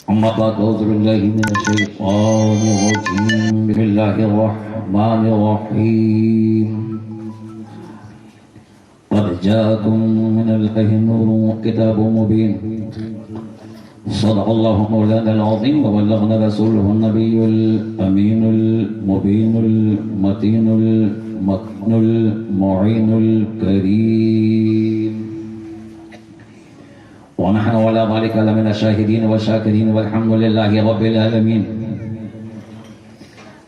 أما بعد أعوذ بالله من الشيطان الرجيم بسم الله الرحمن الرحيم قد جاءكم من الله نور وكتاب مبين صدق الله مولانا العظيم وبلغنا رسوله النبي الأمين المبين المتين المتن المعين الكريم ونحن ولا ذلك لمن الشاهدين والشاكرين والحمد لله رب العالمين.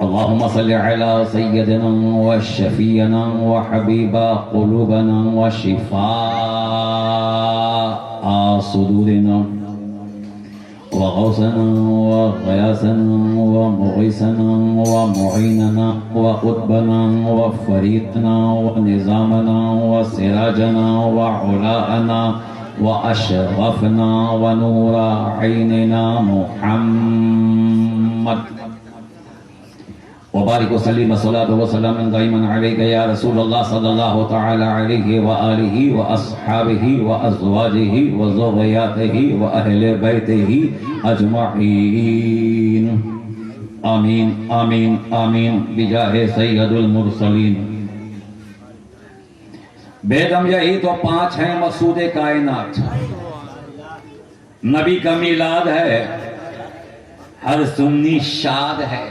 اللهم صل على سيدنا وشفينا وحبيب قلوبنا وشفاء صدورنا وغوثنا وغياثنا ومغيثنا ومعيننا وقطبنا وفريقنا ونظامنا وسراجنا وعلاءنا وأشرفنا ونور عيننا محمد وبارك وسلم الصلاة والسلام دائما عليك يا رسول الله صلى الله تعالى عليه وآله وأصحابه وأزواجه وذرياته وأهل بيته أجمعين آمين آمين آمين بجاه سيد المرسلين. بیگم یہی تو 5 ہیں مقصود کائنات. نبی کا میلاد ہے، ہر سنی شاد ہے،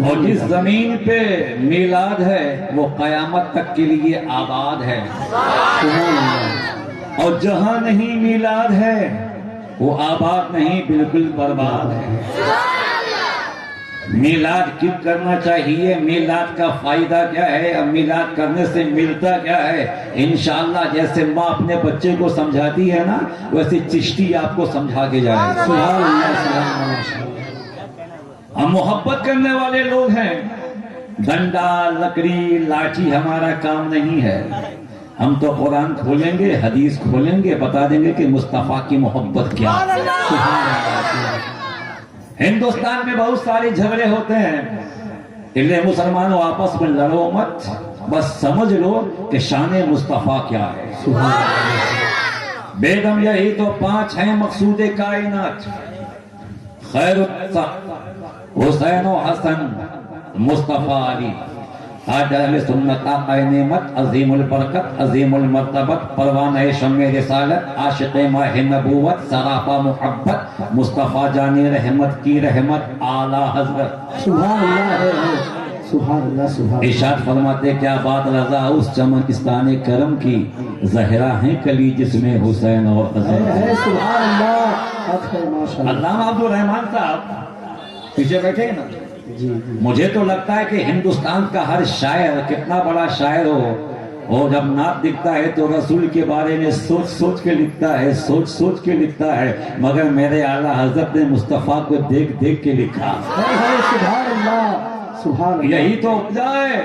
اور جس زمین پہ میلاد ہے وہ قیامت تک کے لیے آباد ہے، اور جہاں نہیں میلاد ہے وہ آباد نہیں، بالکل برباد ہے. میلاد کیوں کرنا چاہیے؟ میلاد کا فائدہ کیا ہے؟ اب میلاد کرنے سے ملتا کیا ہے؟ انشاءاللہ جیسے ماں اپنے بچے کو سمجھاتی ہے نا، ویسے چشتی آپ کو سمجھا کے جائے. سبحان اللہ. ہم محبت کرنے والے لوگ ہیں. ڈنڈا لکڑی لاٹھی ہمارا کام نہیں ہے. ہم تو قرآن کھولیں گے، حدیث کھولیں گے، بتا دیں گے کہ مصطفیٰ کی محبت کیا ہے. ہندوستان میں بہت سارے جھگڑے ہوتے ہیں، اس لیے مسلمانوں آپس میں لڑو مت، بس سمجھ لو کہ شان مصطفیٰ کیا ہے. بیگم یہی تو 5 ہیں مقصود کائنات. خیر حسین و حسن مصطفیٰ علی، تاج اہل سنت، آقا نعمت، عظیم البرکت، عظیم المرتبت، پروانہ شمع رسالت، عاشق ماہ نبوت، سراپا محبت، مصطفیٰ جانی رحمت کی رحمت، اعلیٰ حضرت. سبحان اللہ سبحان اللہ سبحان. ارشاد فرماتے کیا بات رضا اس چمنستان کرم کی، زہرا ہیں کلی جس میں حسین اور حسن. سبحان اللہ. علامہ عبدالرحمان صاحب پیچھے بیٹھے ہیں نا. مجھے تو لگتا ہے کہ ہندوستان کا ہر شاعر کتنا بڑا شاعر ہو، اور جب نعت لکھتا ہے تو رسول کے بارے میں سوچ سوچ کے لکھتا ہے، سوچ سوچ کے لکھتا ہے، مگر میرے اعلیٰ حضرت نے مصطفیٰ کو دیکھ دیکھ کے لکھا. سبحان اللہ سبحان اللہ. یہی تو وجہ ہے.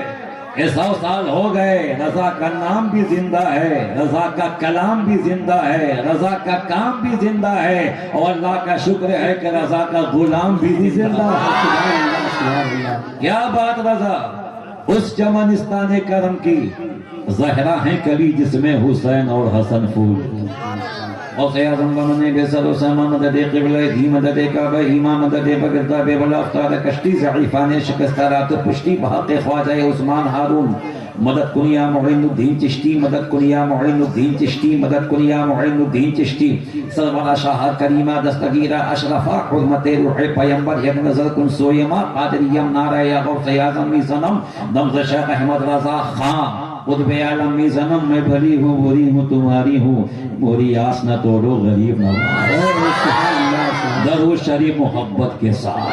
100 سال ہو گئے، رضا کا نام بھی زندہ ہے، رضا کا کلام بھی زندہ ہے، رضا کا کام بھی زندہ ہے، اور اللہ کا شکر ہے کہ رضا کا غلام بھی زندہ ہے. کیا بات رضا اس چمنستان کرم کی، زہرا ہیں کلی جس میں حسین اور حسن پھول. غوث اعظم بمنے بے سر و ساما مدد قبلہ دی مدد کعبہ ایمان مدد بگردہ بے بلا افتاد کشتی ضعیفان شکستہ رات پشتی بحق خواجہ عثمان ہارون. مدد کنیا معین الدین چشتی، مدد کنیا معین الدین چشتی، مدد کنیا معین الدین چشتی. سرورہ شاہ کریمہ دستگیرہ اشرفہ حرمت روح پیمبر یک نظر کن سویمہ قادریم نعرہ یا غوث اعظم می صنم دمز شیخ احمد رضا خان. قطب عالم می صنم میں بھری ہوں بری ہوں تمہاری ہوں، موری آس نہ توڑو غریب نہ. درود شریف محبت کے ساتھ.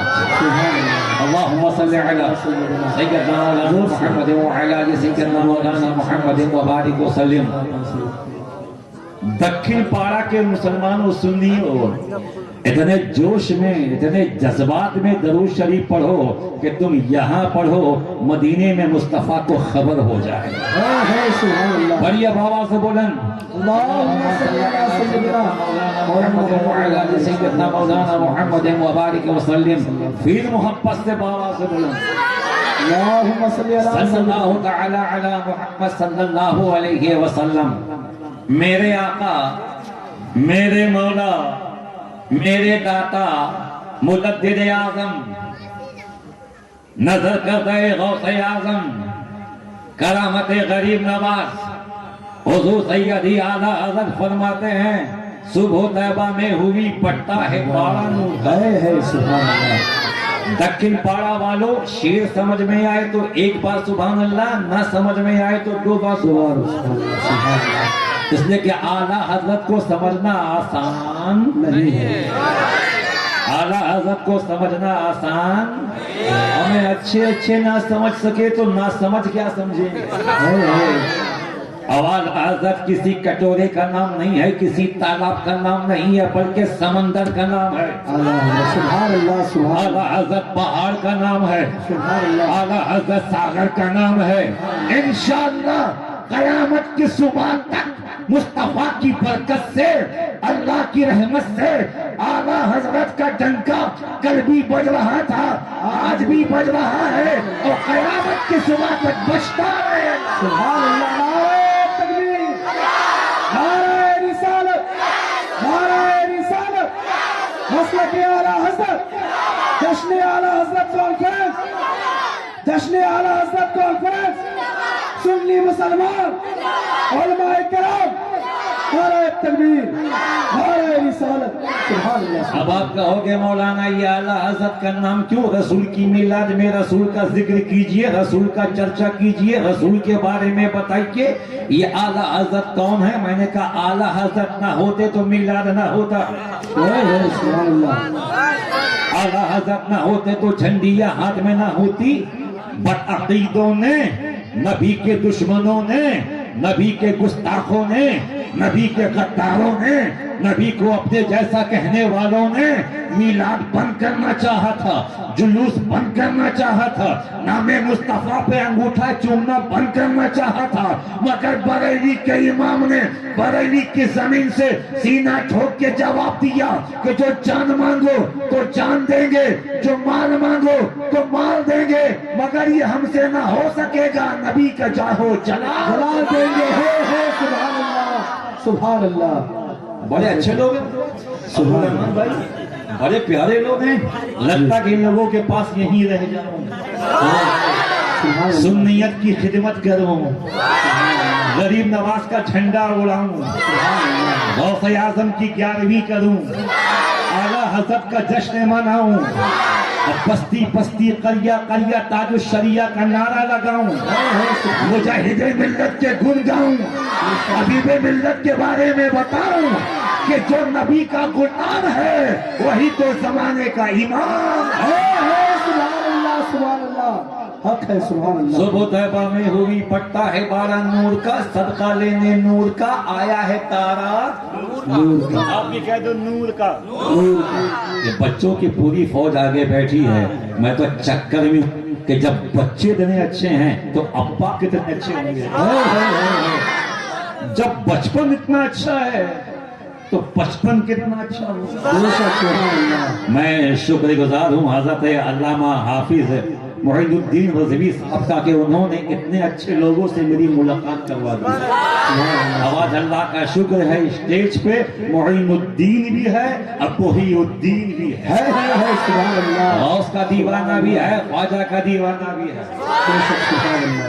اللہم صلی علی سیدنا محمد وعلی آل سیدنا مولانا محمد وبارک وسلم. دکھن پارا کے مسلمانوں سنیوں اتنے جوش میں، اتنے جذبات میں درود شریف پڑھو کہ تم یہاں پڑھو مدینے میں مصطفیٰ کو خبر ہو جائے. بڑی بابا سے بولن اللہم صلی علی سیدنا محمد وعلی آل سیدنا مولانا محمد وبارک وسلم. پھر محبت سے بابا سے بولن اللہم صلی اللہ تعالی علی محمد صلی اللہ علیہ وسلم. میرے آقا، میرے مولا، میرے داتا مجدد اعظم نظر کرتے غوث اعظم کرامت غریب نواز حضور سیدی اعلیٰ حضرت فرماتے ہیں صبح طیبہ میں ہوئی پڑتا ہے پاڑا نور ہے سبحان اللہ. دکن پاڑا والوں شیر سمجھ میں آئے تو ایک بار سبحان اللہ، نہ سمجھ میں آئے تو دو بار سبحان اللہ. اس لیے کہ اعلیٰ حضرت کو سمجھنا آسان نہیں ہے. اعلیٰ حضرت کو سمجھنا آسان، ہمیں اچھے نہ سمجھ سکے تو نہ سمجھ کیا سمجھیں گے. اعلیٰ حضرت کسی کٹورے کا نام نہیں ہے، کسی تالاب کا نام نہیں ہے، بلکہ سمندر کا نام ہے. سبحان اللہ سبحان اللہ. اعلیٰ حضرت پہاڑ کا نام ہے، سبحان اللہ. اعلیٰ حضرت ساگر کا نام ہے. انشاءاللہ قیامت کی صبح تک مصطفیٰ کی برکت سے، اللہ کی رحمت سے اعلیٰ حضرت کا ڈنکا کل بھی بج رہا تھا، آج بھی بج رہا ہے اور قیامت کی صبح تک بجتا رہے. سبحان اللہ. نعرہ تکبیر، نعرہ رسالت، نعرہ رسالت. مسلک اعلیٰ حضرت، جشن اعلیٰ حضرت کانفرنس، جشن اعلیٰ حضرت کانفرنس. سنی مسلمان علماء کرام، نعرہ تکبیر، نعرہ رسالت. سبحان اللہ. اب آپ کہو گے مولانا یہ اعلیٰ حضرت کا نام کیوں؟ رسول کی میلاد میں رسول کا ذکر کیجئے، رسول کا چرچا کیجئے، رسول کے بارے میں بتائیے. یہ اعلیٰ حضرت کون ہے؟ میں نے کہا اعلیٰ حضرت نہ ہوتے تو میلاد نہ ہوتا، سبحان اللہ. اعلیٰ حضرت نہ ہوتے تو جھنڈیاں ہاتھ میں نہ ہوتی. بدعقیدوں نے، نبی کے دشمنوں نے، نبی کے گستاخوں نے، نبی کے غداروں نے، نبی کو اپنے جیسا کہنے والوں نے میلاد بند کرنا چاہا تھا، جلوس بند کرنا چاہا تھا، نام مصطفیٰ پہ انگوٹھا چومنا بند کرنا چاہا تھا، مگر بریلی کے امام نے بریلی کی زمین سے سینہ ٹھوک کے جواب دیا کہ جو جان مانگو تو جان دیں گے، جو مال مانگو تو مال دیں گے، مگر یہ ہم سے نہ ہو سکے گا، نبی کا جاہو جلال دیں گے. سبحان اللہ سبحان اللہ. بڑے اچھے لوگ ہیں سبحان اللہ بھائی، بڑے پیارے لوگ ہیں. لگتا کہ ان لوگوں کے پاس یہیں رہ جاؤں، سنیت کی خدمت کروں، غریب نواز کا جھنڈا اڑاؤں، غوث اعظم کی 11ویں کروں، اعلیٰ حضرت کا جشن مناؤں، بستی بستی قریہ قریہ تاج الشریعہ کا نعرہ لگاؤں، مجاہد ملت کے گن گاؤں، حبیب ملت کے بارے میں بتاؤں کہ جو نبی کا غلام ہے وہی تو زمانے کا امام ہے. سبحان اللہ سبحان اللہ. حق ہے سبحان اللہ. صبح طیبہ میں ہوئی پڑتا ہے بارہ نور کا، صدقہ لینے نور کا آیا ہے تارا نور کا. آپ بھی کہہ دو نور کا. نور کا. یہ بچوں کی پوری فوج آگے بیٹھی ہے. میں تو چکر میں کہ جب بچے اتنے اچھے ہیں تو ابا کتنے اچھے ہوں گے. جب بچپن اتنا اچھا ہے تو بچپن کتنا اچھا ہوگا. میں شکر گزار ہوں حضرت علامہ حافظ معین الدین رضوی صاحب کا کہ انہوں نے اتنے اچھے لوگوں سے میری ملاقات کروا دی. آواز اللہ کا شکر ہے. اسٹیج پہ معین الدین بھی ہے، ابوہی الدین بھی ہے، سبحان اللہ. غوث کا دیوانہ بھی ہے، خواجہ کا دیوانہ بھی ہے.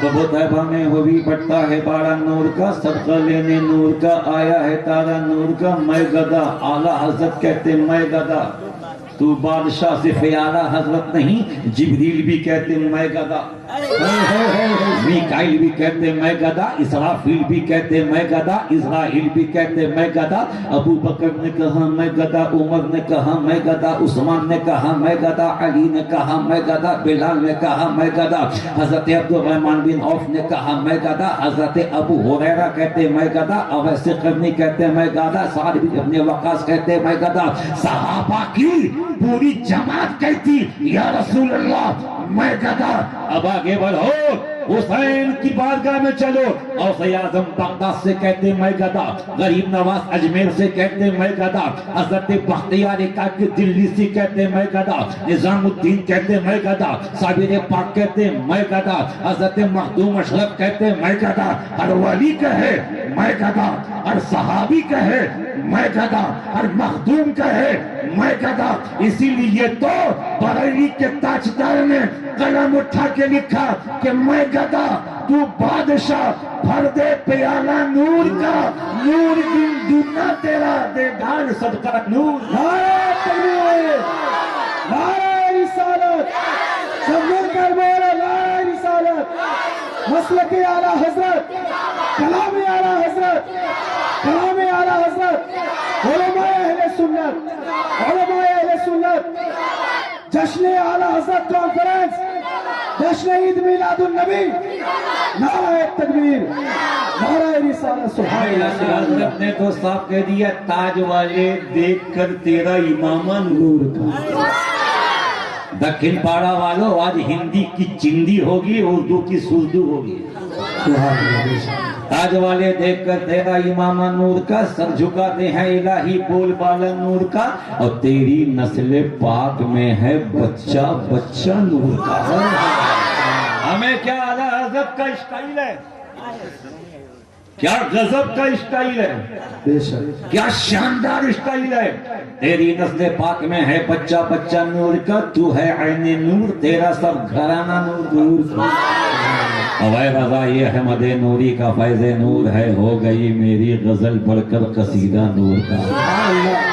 صبح طیبہ میں وہ بھی پڑتا ہے بارہ نور کا، صدقہ لینے نور کا آیا ہے تارا نور کا. میں گدا، اعلیٰ حضرت کہتے میں گدا. تو بادشاہ صرف اعلیٰ حضرت نہیں، جبریل بھی کہتے میں گدا، میکائیل بھی کہتے میں گدا، اسرافیل بھی کہتے میں گدا، اسرائیل بھی کہتے میں گدا. ابو بکر نے کہا میں گدا، عمر نے کہا میں گدا، عثمان نے کہا میں گدا، علی نے کہا میں گدا، بلال نے کہا میں گدا، حضرت عبد الرحمن بن عوف نے کہا میں گدا، حضرت ابو ہریرہ کہتے میں گدا، اویس قرنی کہتے میں گدا، سعد بن وقاص کہتے میں گدا. صحابہ کی پوری جماعت کہتی یا رسول اللہ میں گدا. اب آگے بڑھو، حسین کی بارگاہ میں چلو. غوث اعظم بغداد سے کہتے میں گدا، غریب نواز اجمیر سے کہتے میں گدا، حضرت بختیار کاکی دلی سے کہتے میں گدا، نظام الدین کہتے میں گدا، صابر پاک کہتے میں گدا، حضرت مخدوم اشرف کہتے میں گدا. ہر ولی کہے میں گدا، اور صحابی کہے میں گدا اور مخدوم کہے میں گدا. اسی لیے تو بریلی کے تاجدار نے قلم اٹھا کے لکھا کہ میں گدا تو بادشاہ بھر دے پیالہ نور کا, نور دن دنا تیرا دے ڈھال صدقہ نور. نعرہ تکبیر, نعرہ رسالت, سب مل کر بولو نعرہ رسالت. مسلک اعلیٰ حضرت, کلام اعلیٰ حضرت, کلام اعلیٰ حضرت, علماء اہل سنت, علماء اہل سنت. جشن اعلیٰ حضرت کانفرنس, جشن عید میلاد النبی. نعرہ تکبیر, نعرہ رسالت. سبحان اللہ. حضرت نے تو صاف کہہ دیا تاج والے دیکھ کر تیرا امامہ نور کا. دکن پاڑا والوں آج ہندی کی چندی ہوگی, اردو کی سردو ہوگی. تاج والے دیکھ کر تیرا امامہ نور کا, سر جھکاتے ہیں الہی بول بالا نور کا, اور تیری نسل پاک میں ہے بچہ بچہ نور کا. ہمیں کیا اعلیٰ حضرت کا اسٹائل ہے, کیا غضب کا اسٹائل ہے, بے شک کیا شاندار اسٹائل ہے. تیری نسل پاک میں ہے بچہ بچہ نور کا, تو ہے عین نور, تیرا سب گھرانہ نور کا. اوے رضا یہ احمد نوری کا فیض نور ہے, ہو گئی میری غزل پڑھ کر قصیدہ نور کا.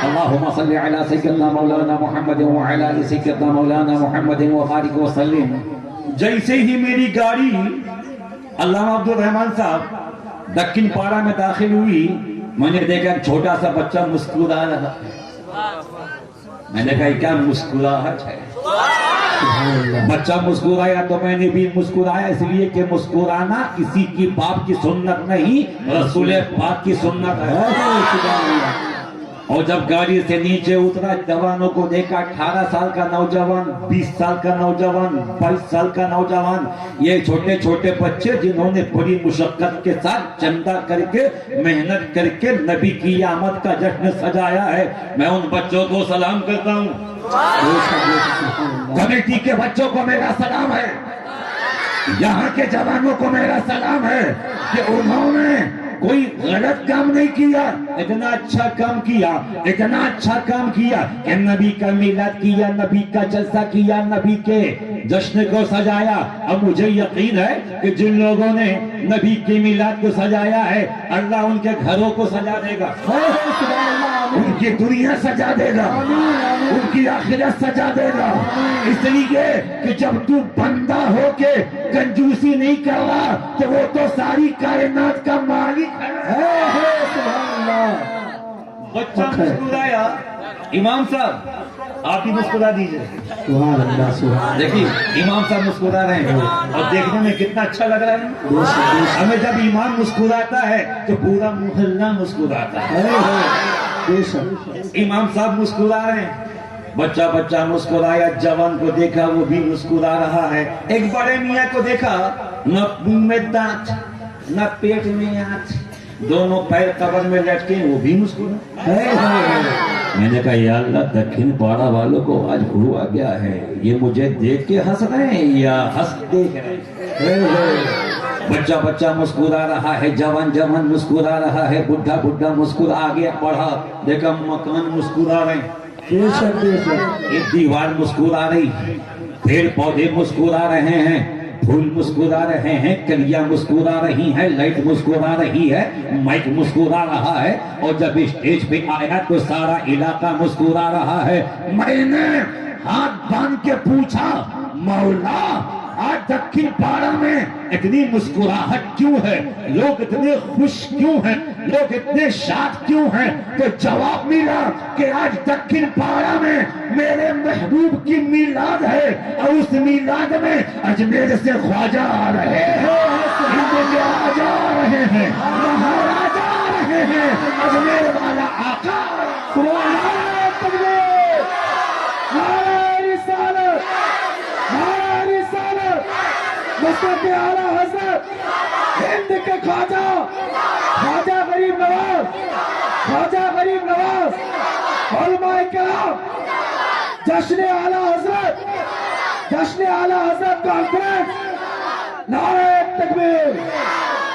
اللہم صلی علی سیدنا مولانا محمد وعلی آل سیدنا مولانا محمد وبارک وسلم. جیسے ہی میری گاڑی علامہ عبد الرحمن صاحب دکن پاڑا میں داخل ہوئی, میں نے دیکھا ایک چھوٹا سا بچہ مسکرا رہا. میں نے کہا کیا مسکراہٹ ہے. بچہ مسکرایا تو میں نے بھی مسکرایا, اس لیے کہ مسکرانا کسی کی باپ کی سنت نہیں, رسول پاک کی سنت ہے. اور جب گاڑی سے نیچے اترا, جوانوں کو دیکھا, 18 سال کا نوجوان, 20 سال کا نوجوان, 22 سال کا نوجوان, یہ چھوٹے چھوٹے بچے جنہوں نے بڑی مشقت کے ساتھ چندہ کر کے محنت کر کے نبی کی آمد کا جشن سجایا ہے. میں ان بچوں کو سلام کرتا ہوں. کمیٹی کے بچوں کو میرا سلام ہے, یہاں کے جوانوں کو میرا سلام ہے کہ انہوں نے کوئی غلط کام نہیں کیا, اتنا اچھا کام کیا, اتنا اچھا کام کیا کہ نبی کا میلاد کیا, نبی کا جلسہ کیا, نبی کے جشن کو سجایا. اب مجھے یقین ہے کہ جن لوگوں نے نبی کے میلاد کو سجایا ہے, اللہ ان کے گھروں کو سجا دے گا, ان کی دنیا سجا دے گا, ان کی آخرت سجا دے گا. اس لیے کہ جب تو بندہ ہو کے کنجوسی نہیں کر رہا تو وہ تو ساری کائنات کا مالک ہے. سبحان اللہ. بچہ مسکرایا, امام صاحب آپ ہی مسکرا دیجئے. سبحان اللہ. سبحان دیکھیے امام صاحب مسکرا رہے ہیں اور دیکھنے میں کتنا اچھا لگ رہا ہے. ہمیں جب امام مسکراتا ہے تو پورا محلہ مسکراتا ہے. بے شک. امام صاحب مسکرا رہے ہیں, بچہ بچہ مسکرایا, جوان کو دیکھا وہ بھی مسکرا رہا ہے. ایک بڑے میاں کو دیکھا, نہ منہ میں دانت نہ پیٹ میں آنچ, دونوں پیر قبر میں لٹکے, وہ بھی مسکرا. میں نے کہا یا اللہ دکن پاڑا والوں کو آج ہوا کیا ہے, یہ مجھے دیکھ کے ہنس رہے ہیں یا ہنس دیکھ رہے ہیں. بچہ بچہ مسکرا رہا ہے, جوان جوان مسکرا رہا ہے, بڈھا بڈھا مسکرا, آگے بڑھا دیکھا مکان مسکرا رہے ہیں, بے شک. بے شک. ایک دیوار مسکرا رہی, پیڑ پودے مسکرا رہے ہیں, پھول مسکرا رہے ہیں, کلیاں مسکرا رہی ہیں, لائٹ مسکرا رہی ہے, مائک مسکرا رہا ہے, اور جب اسٹیج پہ آیا تو سارا علاقہ مسکرا رہا ہے. میں نے ہاتھ باندھ کے پوچھا مولا آج دکن پاڑا میں اتنی مسکراہٹ کیوں ہے, لوگ اتنے خوش کیوں ہیں, لوگ اتنے شاد کیوں ہیں؟ تو جواب ملا کہ آج دکن پاڑا میں میرے محبوب کی میلاد ہے, اور اس میلاد میں اجمیر سے خواجہ آ رہے ہیں, آ رہے ہیں, مہاراجا آ رہے ہیں, اجمیر والا آقا. مسلک اعلیٰ حضرت ہند کے خواجہ, خواجہ غریب نواز, خواجہ غریب نواز, علماء کرام, جشن اعلیٰ حضرت, جشن اعلیٰ حضرت کانفرنس. نعرہ تکبیر,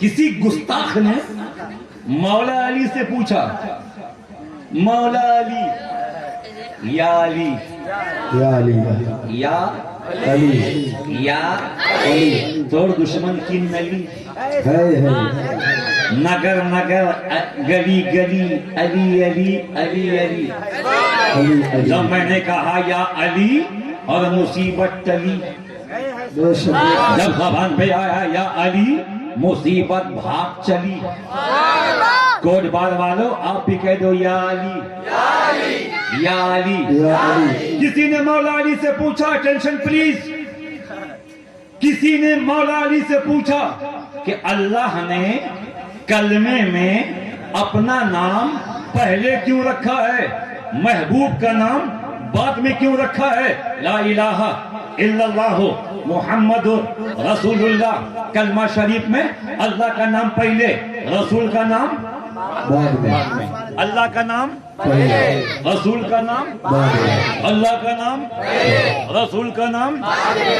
کسی گستاخ نے مولا علی سے پوچھا، مولا علی یا علی یا علی یا علی یا علی توڑ دشمن کی نلی، ہے نگر نگر گلی گلی علی علی علی علی۔ علی علی جب میں نے کہا یا علی اور مصیبت ٹلی، بے شک جب زبان پہ آیا یا علی مصیبت بھاگ چلی۔ کوٹ بار والو آپ بھی کہہ دو یا علی یا علی۔ یا علی کسی نے مولا علی سے پوچھا، اٹینشن پلیز، کسی نے مولا علی سے پوچھا کہ اللہ نے کلمے میں اپنا نام پہلے کیوں رکھا ہے، محبوب کا نام بعد میں کیوں رکھا ہے؟ لا الہ الا اللہ محمد رسول اللہ، کلمہ شریف میں اللہ کا نام پہلے، رسول کا نام بعد میں اللہ کا نام پہلے رسول کا نام بعد میں اللہ کا نام رسول کا نام۔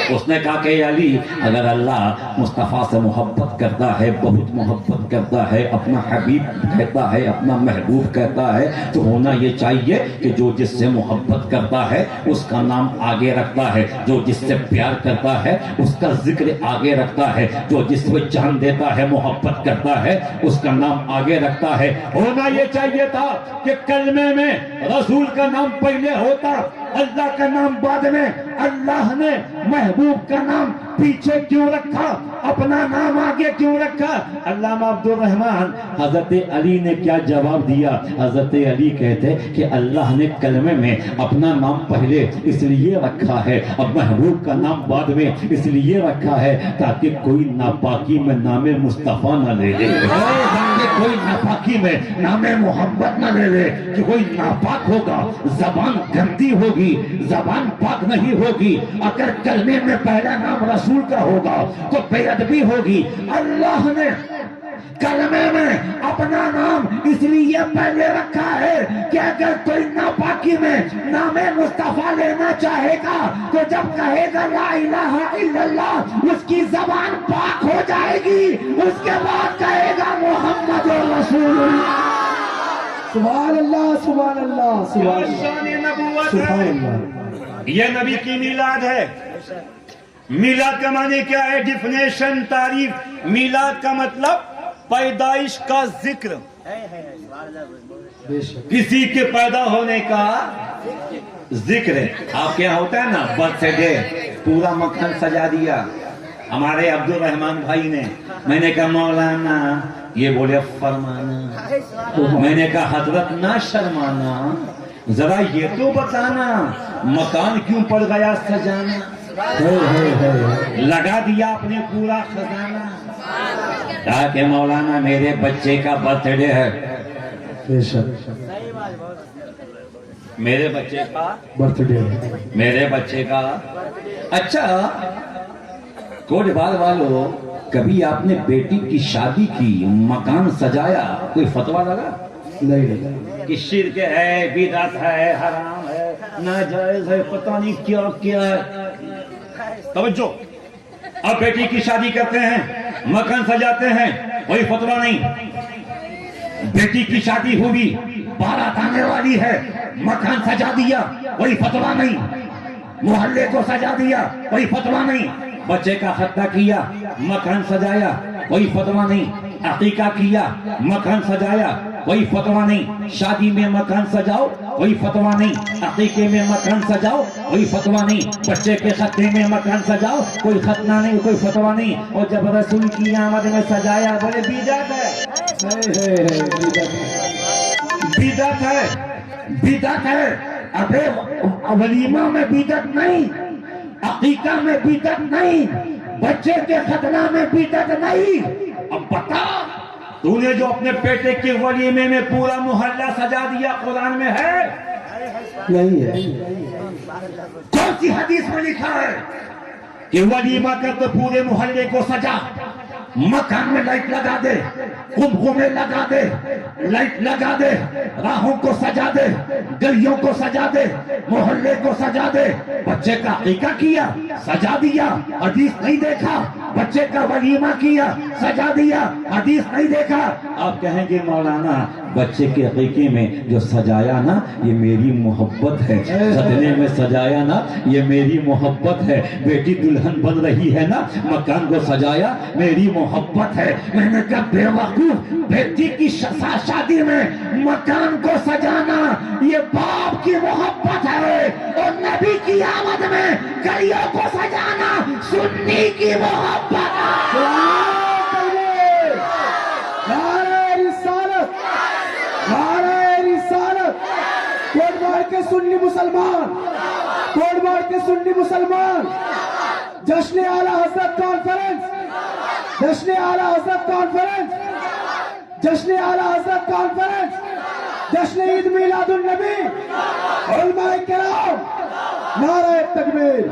اس نے کہا کہ علی اگر اللہ مصطفیٰ سے محبت کرتا ہے، بہت محبت کرتا ہے، اپنا حبیب کہتا ہے، اپنا محبوب کہتا ہے، تو ہونا یہ چاہیے کہ جو جس سے محبت کرتا ہے اس کا نام آگے رکھتا ہے، جو جس سے پیار کرتا ہے اس کا ذکر آگے رکھتا ہے، جو جس کو جان دیتا ہے، محبت کرتا ہے، اس کا نام آگے رکھتا ہے۔ ہونا یہ چاہیے تھا کہ کلمے میں رسول کا نام پہلے ہوتا، اللہ کا نام بعد میں۔ اللہ نے محبوب کا نام پیچھے کیوں رکھا، اپنا نام آگے کیوں رکھا؟ علامہ عبدالرحمن حضرت علی نے کیا جواب دیا؟ حضرت علی کہتے کہ اللہ نے کلمے میں اپنا نام پہلے اس لیے رکھا ہے، اب محبوب کا نام بعد میں اس لیے رکھا ہے تاکہ کوئی ناپاکی میں نام مصطفیٰ نہ لے لے، تاکہ کوئی ناپاکی میں نام محمد نہ لے لے، کہ کوئی ناپاک ہوگا، زبان گندی ہوگی، زبان پاک نہیں ہوگی، اگر کلمے میں پہلا نام رسول کا ہوگا تو بے ادبی ہوگی۔ اللہ نے کلمے میں اپنا نام اس لیے پہلے رکھا ہے کہ اگر کوئی ناپاکی میں نام مصطفیٰ لینا چاہے گا تو جب کہے گا لا الہ الا اللہ اس کی زبان پاک ہو جائے گی، اس کے بعد کہے گا محمد رسول اللہ۔ سبحان اللہ سبحان اللہ سبحان اللہ سبحان اللہ۔ یہ نبی کی میلاد ہے۔ میلاد کا معنی کیا ہے؟ ڈیفینیشن، تعریف۔ میلاد کا مطلب پیدائش کا ذکر، بے شک کسی کے پیدا ہونے کا ذکر ہے۔ آپ کے یہاں ہوتا ہے نا برتھ ڈے، پورا مکھن سجا دیا ہمارے عبدالرحمان بھائی نے۔ میں نے کہا مولانا، یہ بولے فرمانا۔ میں نے کہا حضرت نہ شرمانا، ذرا یہ تو بتانا مکان کیوں پڑ گیا سجانا؟ لگا دیا اپنے پورا خزانہ، کہا کہ مولانا میرے بچے کا برتھ ڈے ہے، بے شک میرے بچے کا برتھ ڈے میرے بچے کا۔ اچھا کوٹ بال والو، کبھی آپ نے بیٹی کی شادی کی، مکان سجایا، کوئی فتویٰ لگا نہیں کہ شرک ہے، بدعت ہے، حرام ہے، ناجائز ہے، پتہ نہیں کیا کیا ہے؟ توجہ، اب بیٹی کی شادی کرتے ہیں، مکان سجاتے ہیں، کوئی فتویٰ نہیں۔ بیٹی کی شادی ہوگی، بارات آنے والی ہے، مکان سجا دیا، کوئی فتویٰ نہیں۔ محلے کو سجا دیا، کوئی فتویٰ نہیں۔ بچے کا خطہ کیا، مکان سجایا، کوئی فتویٰ نہیں۔ عقیقہ کیا، مکان سجایا، کوئی فتویٰ نہیں۔ شادی میں مکان سجاؤ، کوئی فتویٰ نہیں۔ عقیقے میں مکان سجاؤ، کوئی فتویٰ نہیں۔ بچے کے خطے میں مکان سجاؤ، کوئی ختنہ نہیں، کوئی فتویٰ نہیں۔ اور جب رسول کی آمد میں سجایا، بولے بدعت ہے، بدعت ہے، بدعت ہے۔ ابے ولیمہ میں بدعت نہیں، عقیقہ میں بدعت نہیں، بچے کے ختنہ میں بدعت نہیں۔ اب بتا، تو نے جو اپنے بیٹے کے ولیمے میں پورا محلہ سجا دیا، قرآن میں ہے؟ نہیں ہے۔ کون سی حدیث میں لکھا ہے کہ ولیمہ کر تو پورے محلے کو سجا، مکان میں لائٹ لگا دے، قمقمے لگا دے، لائٹ لگا دے، راہوں کو سجا دے، گلیوں کو سجا دے، محلے کو سجا دے؟ بچے کا عقیقہ کیا، سجا دیا، حدیث نہیں دیکھا، بچے کا ولیمہ کیا، سجا دیا، حدیث نہیں دیکھا. آپ کہیں گے مولانا بچے کے عقیقے میں جو سجایا نا یہ میری محبت ہے، ختنے میں سجایا نا یہ میری محبت ہے، بیٹی دلہن بن رہی ہے نا مکان کو سجایا میری محبت ہے. میں نے کہا بے وقوف، بیٹی کی شادی میں مکان کو سجانا یہ باپ کی محبت ہے، اور نبی کی آمد میں گلیوں کو سجانا سنی کی محبت ہے. نعرہ رسالت، نعرہ رسالت. کوڑ مار کے سنی مسلمان، کوڑ مار کے سنی مسلمان. جشن اعلیٰ حضرت کانفرنس، جشن اعلیٰ حضرت کانفرنس، جشن اعلیٰ حضرت کانفرنس، جشن عید میلاد النبی. علماء کرام نعرہ تکبیر،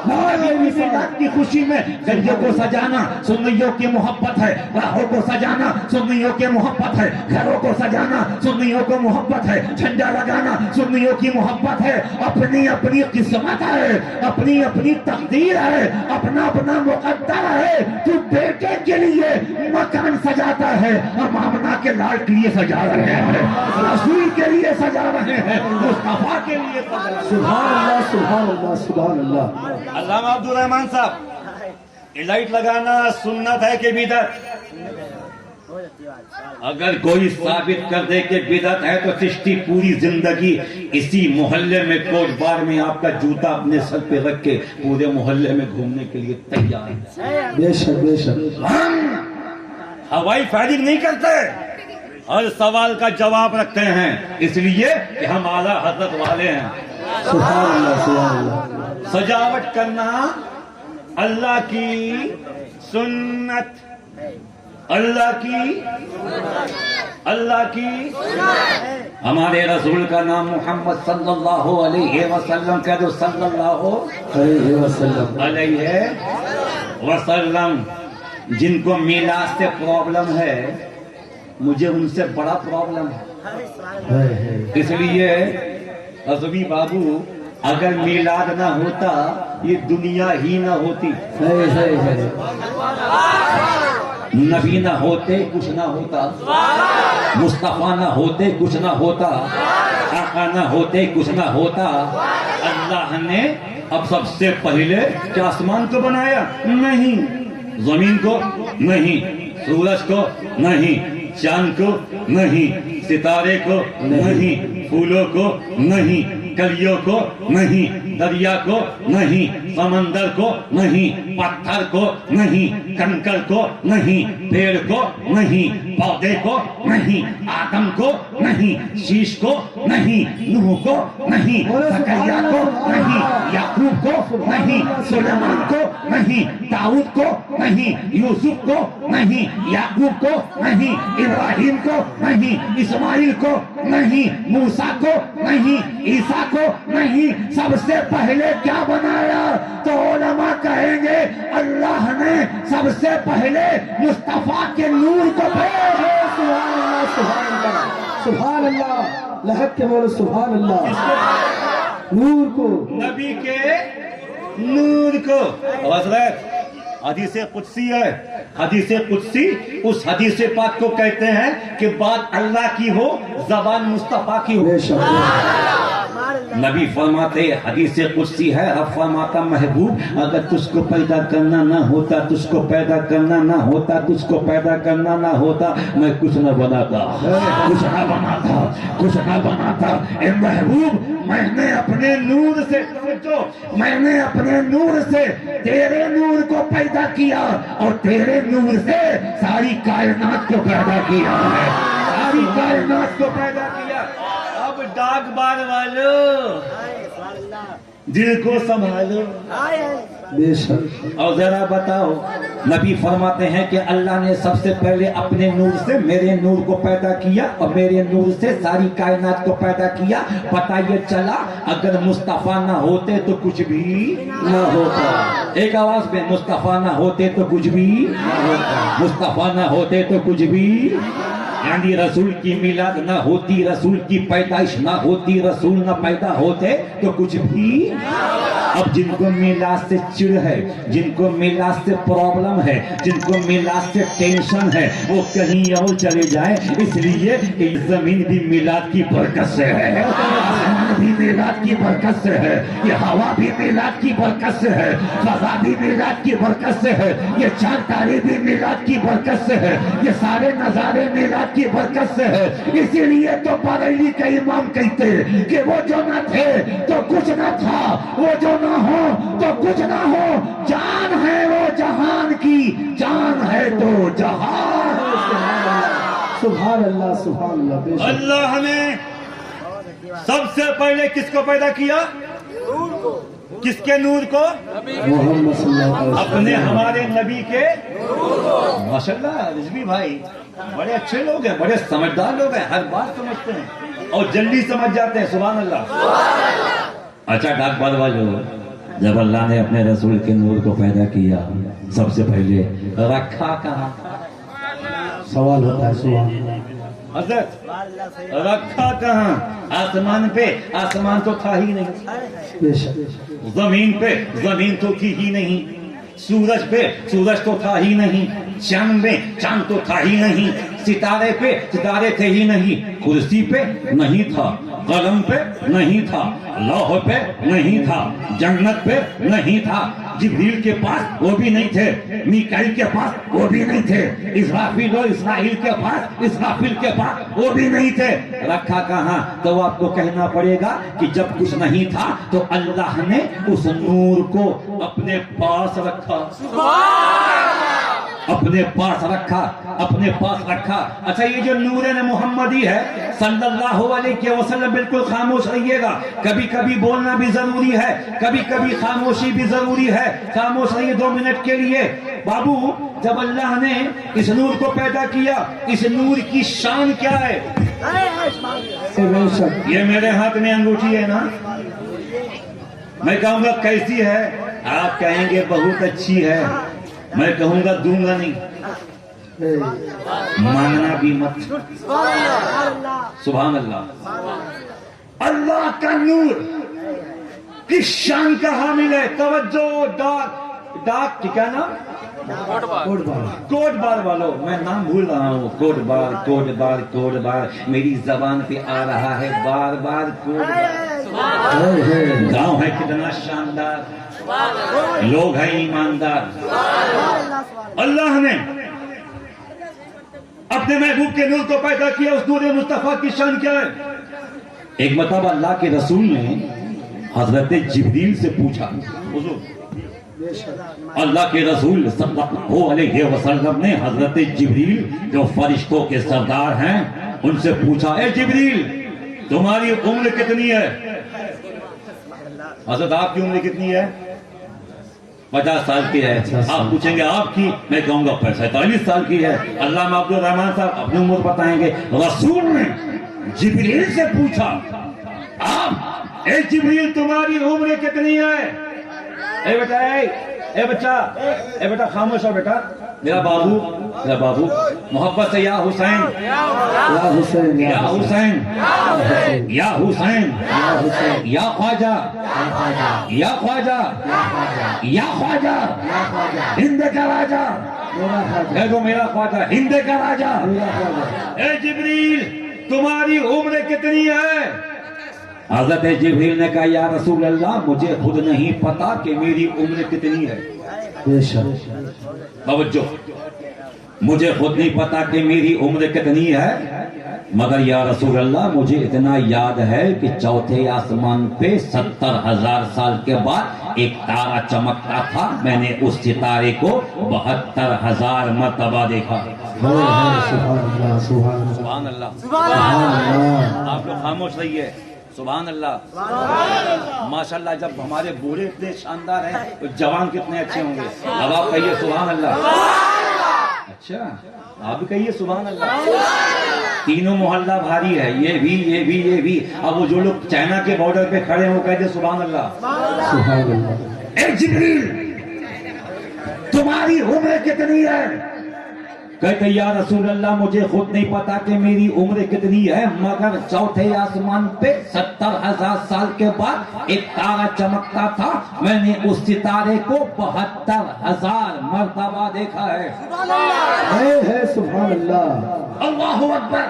نعرہ رسالت. کی خوشی میں گلیوں کو سجانا سنیوں کی محبت ہے، راہوں کو سجانا سنیوں کی محبت ہے، گھروں کو سجانا سنیوں کو محبت ہے، جھنڈا لگانا سنیوں کی محبت ہے. اپنی اپنی قسمت ہے، اپنی اپنی تقدیر ہے، اپنا اپنا مقدر ہے. تو بیٹے کے لیے مکان سجاتا ہے، ہم آمنہ کے لال کے لیے سجا رہے ہیں، رسول کے لیے سجا رہے ہیں، مصطفیٰ کے لیے سجا رہے ہیں. سبحان اللہ، سبحان اللہ، سبحان اللہ. علامہ عبد الرحمان صاحب، یہ لائٹ لگانا سنت ہے کہ بدعت؟ اگر کوئی ثابت کر دے کہ بدعت ہے تو چشتی پوری زندگی اسی محلے میں کوٹ بار میں آپ کا جوتا اپنے سر پہ رکھ کے پورے محلے میں گھومنے کے لیے تیار ہے. بے شک، بے شک. ہم ہوائی فائرنگ نہیں کرتے، ہر سوال کا جواب رکھتے ہیں، اس لیے کہ ہم اعلیٰ حضرت والے ہیں. سبحان اللہ، سبحان اللہ. سجاوٹ کرنا اللہ کی سنت، اللہ کی ہمارے رسول کا نام محمد صلی اللہ علیہ وسلم کا جو صلی اللہ علیہ وسلم، علیہ وسلم. جن کو میلاد سے پرابلم ہے مجھے ان سے بڑا پرابلم ہے. اس لیے عزبی بابو اگر میلاد نہ ہوتا یہ دنیا ہی نہ ہوتی، نبی نہ ہوتے کچھ نہ ہوتا، مصطفیٰ نہ ہوتے کچھ نہ ہوتا، آقا نہ ہوتے کچھ نہ ہوتا. اللہ نے اب سب سے پہلے کیا آسمان کو بنایا؟ نہیں. زمین کو نہیں، سورج کو نہیں، چاند کو نہیں، ستارے کو نہیں، پھولوں کو نہیں، کلیوں کو نہیں، دریا کو نہیں، سمندر کو نہیں، پتھر کو نہیں، کنکر کو نہیں، پیڑ کو نہیں، پودے کو نہیں، آدم کو نہیں، شیش کو نہیں، نوح کو نہیں، زکریا کو نہیں، یعقوب کو نہیں، سلیمان کو نہیں، داؤد کو نہیں، یوسف کو نہیں، یعقوب کو نہیں، ابراہیم کو نہیں، اسماعیل کو نہیں، موسیٰ کو نہیں، عیسیٰ کو نہیں. سب سے پہلے کیا بنایا؟ تو علماء کہیں گے اللہ نے سب سے پہلے مصطفیٰ کے نور کو بھیجا. سبحان اللہ، سبحان اللہ، سبحان اللہ. لہب کے بولو سبحان اللہ. نور کو، نبی کے نور کو. حضرت حدیث قدسی ہے، حدیث قدسی اس حدیث پاک کو کہتے ہیں کہ بات اللہ کی ہو، زبان مصطفیٰ کی ہو. بے شک. نبی فرماتے حدیث قدسی ہے، اب فرماتا محبوب اگر تجھ کو پیدا کرنا نہ ہوتا، تجھ کو پیدا کرنا نہ ہوتا، تجھ کو پیدا کرنا نہ ہوتا میں کچھ نہ بناتا، کچھ نہ بناتا، کچھ نہ بناتا. اے محبوب میں نے اپنے نور سے، میں نے اپنے نور سے تیرے نور کو پیدا کیا اور تیرے نور سے ساری کائنات کو پیدا کیا ہے، ساری کائنات کو پیدا کیا. اب ڈاک بار والو دل کو سنبھالو. بے شک. اور ذرا بتاؤ نبی فرماتے ہیں کہ اللہ نے سب سے پہلے اپنے نور سے میرے نور کو پیدا کیا اور میرے نور سے ساری کائنات کو پیدا کیا. پتہ یہ چلا اگر مصطفیٰ نہ ہوتے تو کچھ بھی نہ ہوتا. ایک آواز میں مصطفیٰ نہ ہوتے تو کچھ بھی نہ ہوتا، مصطفیٰ نہ ہوتے تو کچھ بھی، یعنی رسول کی میلاد نہ ہوتی، رسول کی پیدائش نہ ہوتی، رسول نہ پیدا ہوتے تو کچھ بھی اب جن کو میلاد سے چڑ ہے، جن کو میلاد سے پرابلم ہے، جن کو میلاد سے ٹینشن ہے، وہ کہیں اور چلے جائیں، اس لیے کہ زمین بھی میلاد کی برکت سے ہے، آسمان بھی میلاد کی برکت سے ہے، یہ ہوا بھی میلاد کی برکت سے ہے، فضا بھی میلاد کی برکت سے ہے، یہ چاند تارے بھی میلاد کی برکت سے ہے، یہ سارے نظارے میلاد کی برکت سے ہے۔ اسی لیے تو بریلی کے امام کہتے کہ وہ جو نہ تھے تو کچھ نہ تھا، وہ جو نہ ہو تو کچھ نہ ہو، جان ہے وہ جہان کی، جان ہے تو جہان۔ سبحان اللہ سبحان اللہ، بے شک اللہ نے سب سے پہلے کس کو پیدا کیا؟ کس کے نور کو؟ محمد صلی اللہ علیہ وسلم، اپنے ہمارے نبی کے۔ ماشاءاللہ رضوی بھائی بڑے اچھے لوگ ہیں، بڑے سمجھدار لوگ ہیں، ہر بات سمجھتے ہیں اور جلدی سمجھ جاتے ہیں، سبحان اللہ۔ اچھا ڈاک بال والو، جب اللہ نے اپنے رسول کے نور کو پیدا کیا، سب سے پہلے رکھا کہاں؟ سوال ہوتا ہے، سبحان حضرت رکھا کہاں؟ آسمان پہ؟ آسمان تو تھا ہی نہیں۔ بے شک زمین پہ؟ زمین تو تھی ہی نہیں۔ سورج پہ؟ سورج تو تھا ہی نہیں۔ چاند میں؟ چاند تو تھا ہی نہیں۔ ستارے پہ؟ ستارے تھے ہی نہیں۔ کرسی پہ نہیں تھا، قلم پہ نہیں تھا، لوح پہ نہیں تھا، جنت پہ نہیں تھا، جبریل کے پاس وہ بھی نہیں تھے، میکائیل کے پاس وہ بھی نہیں تھے، اسرافیل و اسرائیل کے پاس، اسرافیل کے پاس وہ بھی نہیں تھے۔ رکھا کہاں؟ تو آپ کو کہنا پڑے گا کہ جب کچھ نہیں تھا تو اللہ نے اس نور کو اپنے پاس رکھا، اپنے پاس رکھا، اپنے پاس رکھا۔ اچھا یہ جو نور محمدی ہے صلی اللہ علیہ وسلم، بالکل خاموش رہیے گا، کبھی کبھی بولنا بھی ضروری ہے، کبھی کبھی خاموشی بھی ضروری ہے، خاموش رہیے 2 منٹ کے لیے۔ بابو جب اللہ نے اس نور کو پیدا کیا، اس نور کی شان کیا ہے؟ بے شک یہ میرے ہاتھ میں انگوٹھی ہے نا، میں کہوں گا کیسی ہے؟ آپ کہیں گے بہت اچھی ہے، میں کہوں گا دوں گا نہیں، مانگنا بھی مت۔ سبحان اللہ۔ اللہ کا نور کس شان کا حامل ہے؟ توجہ، ڈاک کی کیا نام؟ کوٹ بار والو، میں نام بھول رہا ہوں، کوٹ بار کوٹ بار کوٹ بار، میری زبان پہ آ رہا ہے بار بار کوٹ بار۔ گاؤں ہے کتنا شاندار، لوگ ہیں ایماندار۔ اللہ نے اپنے محبوب کے نور کو پیدا کیا، اس نور مصطفیٰ کی شان کیا ہے؟ ایک مرتبہ اللہ کے رسول نے حضرت جبریل سے پوچھا، حضور اللہ کے رسول صلی اللہ علیہ وسلم نے حضرت جبریل جو فرشتوں کے سردار ہیں ان سے پوچھا، اے جبریل تمہاری عمر کتنی ہے؟ حضرت آپ کی عمر کتنی ہے؟ 50 سال کی ہے۔ آپ پوچھیں گے آپ کی، میں کہوں گا 47 سال کی ہے۔ علامہ عبد الرحمان صاحب اپنی عمر بتائیں گے۔ رسول نے جبریل سے پوچھا، آپ اے جبریل تمہاری عمر کتنی ہے؟ اے بیٹا، اے بچہ، اے بیٹا خاموش ہو بیٹا، میرا بابو محبت سے یا حسین، یا حسین یا حسین، یا حسین، یا خواجہ، یا خواجہ، یا خواجہ، ہند کا راجہ، اے جو میرا خواجہ، ہند کا راجہ۔ اے جبریل تمہاری عمر کتنی ہے؟ حضرت جبریل نے کہا، یا رسول اللہ مجھے خود نہیں پتا کہ میری عمر کتنی ہے۔ بے شک توجہ، مجھے خود نہیں پتا کہ میری عمر کتنی ہے، مگر یا رسول اللہ مجھے اتنا یاد ہے کہ چوتھے آسمان پہ 70,000 سال کے بعد ایک تارا چمکتا تھا، میں نے اس ستارے کو 72,000 مرتبہ دیکھا۔ سبحان اللہ سبحان اللہ۔ آپ لوگ خاموش رہیے، سبحان اللہ۔ ماشاءاللہ جب ہمارے بوڑھے اتنے شاندار ہیں تو جوان کتنے اچھے ہوں گے۔ اب آپ کہیے سبحان اللہ۔ اچھا آپ بھی کہیے سبحان اللہ۔ تینوں محلہ بھاری ہے، یہ بھی یہ بھی یہ بھی۔ اب وہ جو لوگ چائنا کے بارڈر پہ کھڑے ہیں وہ کہتے سبحان اللہ۔ سبحان اللہ۔ اے جبریل تمہاری عمر کتنی ہے؟ کہتے یا رسول اللہ مجھے خود نہیں پتا کہ میری عمر کتنی ہے، مگر چوتھے آسمان پہ 70,000 سال کے بعد ایک تارا چمکتا تھا، میں نے اس ستارے کو 72,000 مرتبہ دیکھا ہے۔ سبحان اللہ، اللہ اکبر۔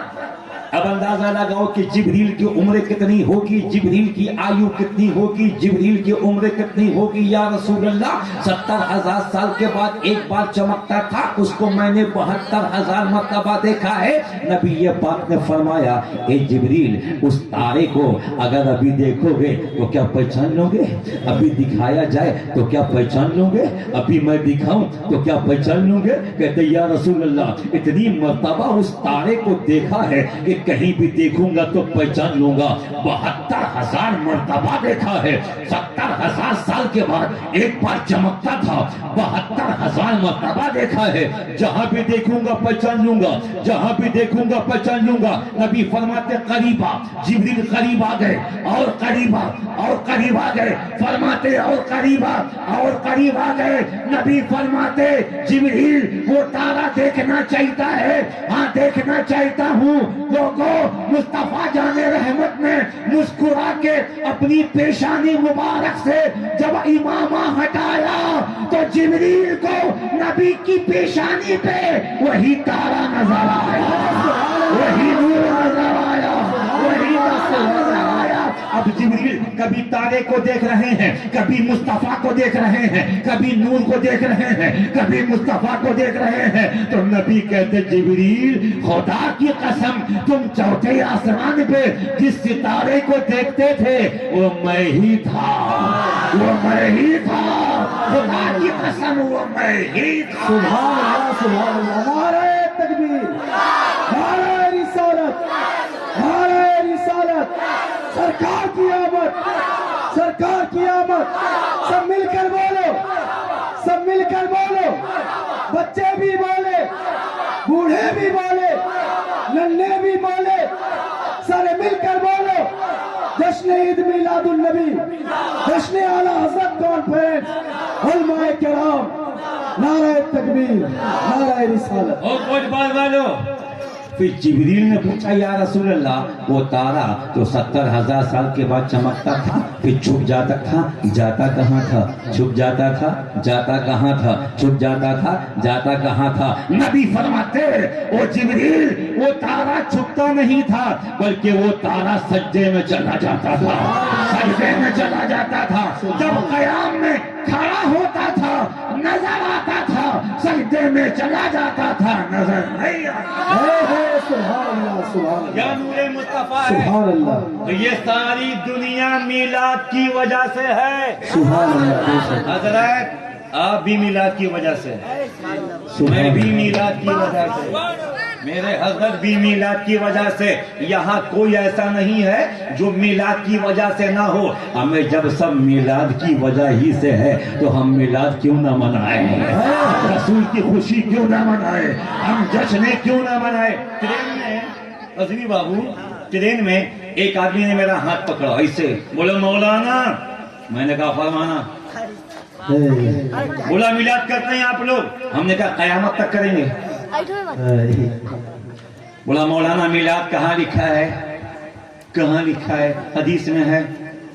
اب اندازہ لگاؤ کہ جبریل کی عمر کتنی ہوگی، جبریل کی آیو کتنی ہوگی، جبریل کی عمر کتنی ہوگی۔ یا رسول اللہ 70,000 سال کے بعد ایک بار چمکتا تھا، اس کو میں نے 72,000 مرتبہ دیکھا ہے۔ نبی پاک نے فرمایا اے جبریل اس تارے کو اگر ابھی دیکھو گے تو کیا پہچان لو گے؟ ابھی دکھایا جائے تو کیا پہچان لو گے؟ ابھی میں دکھاؤں تو کیا پہچان لوں گے؟ کہتے یا رسول اللہ اتنی مرتبہ اس تارے کو دیکھا ہے کہ کہیں بھی دیکھوں گا تو پہچان لوں گا۔ 72,000 مرتبہ دیکھا ہے، 70,000 سال کے بعد ایک بار چمکتا تھا، 72,000 مرتبہ دیکھا ہے۔ جہاں بھی دیکھوں گا پہچان لوں گا، جہاں بھی دیکھوں گا پہچان لوں گا۔ نبی فرماتے قریب آ، جبریل قریب آ گئے اور قریب آ اور قریب آ گئے، فرماتے اور قریب آ اور قریب آ گئے۔ نبی فرماتے جبریل وہ تارا دیکھنا چاہتا ہے، ہاں دیکھنا چاہتا ہوں۔ مصطفیٰ جان رحمت نے مسکرا کے اپنی پیشانی مبارک سے جب امامہ ہٹایا تو جبریل کو نبی کی پیشانی پہ وہی تارا نظر آیا، وہی نور نظر آیا، وہی تارا نظر آیا۔ اب جبریل کبھی تارے کو دیکھ رہے ہیں، کبھی مصطفیٰ کو دیکھ رہے ہیں، کبھی نور کو دیکھ رہے ہیں، کبھی مصطفیٰ کو دیکھ رہے ہیں۔ تو نبی کہتے جبریل خدا کی قسم تم چوتھے آسمان پہ جس ستارے کو دیکھتے تھے وہ میں ہی تھا، وہ میں ہی تھا، خدا کی قسم وہ میں ہی تھا۔ سبحان اللہ، سبحان اللہ، نعرہ تکبیر، نعرہ رسالت، نعرہ رسالت، سرکار کی آمد، سرکار کی آمد۔ سب مل کر بولو، سب مل کر بولو، بچے بھی بولے، بوڑھے بھی بولے، ننھے بھی بولے، سارے مل کر بولو جشن عید میلاد النبی، جشن اعلیٰ حضرت کانفرنس، علماء کرام، نعرہ تکبیر، نعرہ رسالت۔ اور کچھ بات والو پھر جبریل نے پوچھا یا رسول اللہ وہ تارا جو 70,000 سال کے بعد چمکتا تھا پھر چھپ جاتا تھا، جاتا کہاں تھا؟ چھپ جاتا تھا، جاتا کہاں تھا؟ چھپ جاتا تھا، جاتا کہاں تھا؟ نبی فرماتے او جبریل وہ تارا چھپتا نہیں تھا بلکہ وہ تارا سجدے میں چلا جاتا تھا، سجدے میں چلا جاتا تھا۔ جب قیام میں کھڑا ہوتا تھا نظر آتا تھا، سجدے میں چلا جاتا تھا، نظر نہیں آتا۔ سبحان اللہ، سبحان اللہ، یا نور مصطفیٰ ہے۔ سبحان اللہ، تو یہ ساری دنیا میلاد کی وجہ سے ہے۔ سبحان اللہ، حضرت آپ بھی میلاد کی وجہ سے، میں بھی میلاد کی وجہ سے، میرے حضرت بھی میلاد کی وجہ سے۔ یہاں کوئی ایسا نہیں ہے جو میلاد کی وجہ سے نہ ہو۔ ہمیں جب سب میلاد کی وجہ ہی سے ہے تو ہم میلاد کیوں نہ منائیں؟ رسول کی خوشی کیوں نہ منائیں؟ ہم جشن کیوں نہ منائیں؟ ٹرین میں رضوی بابو، ٹرین میں ایک آدمی نے میرا ہاتھ پکڑا ایسے، بولا مولانا، میں نے کہا فرمانا، بولا میلاد کرتے ہیں آپ لوگ؟ ہم نے کہا قیامت تک کریں گے۔ بولا مولانا میلاد کہاں لکھا ہے؟ کہاں لکھا ہے؟ حدیث میں ہے؟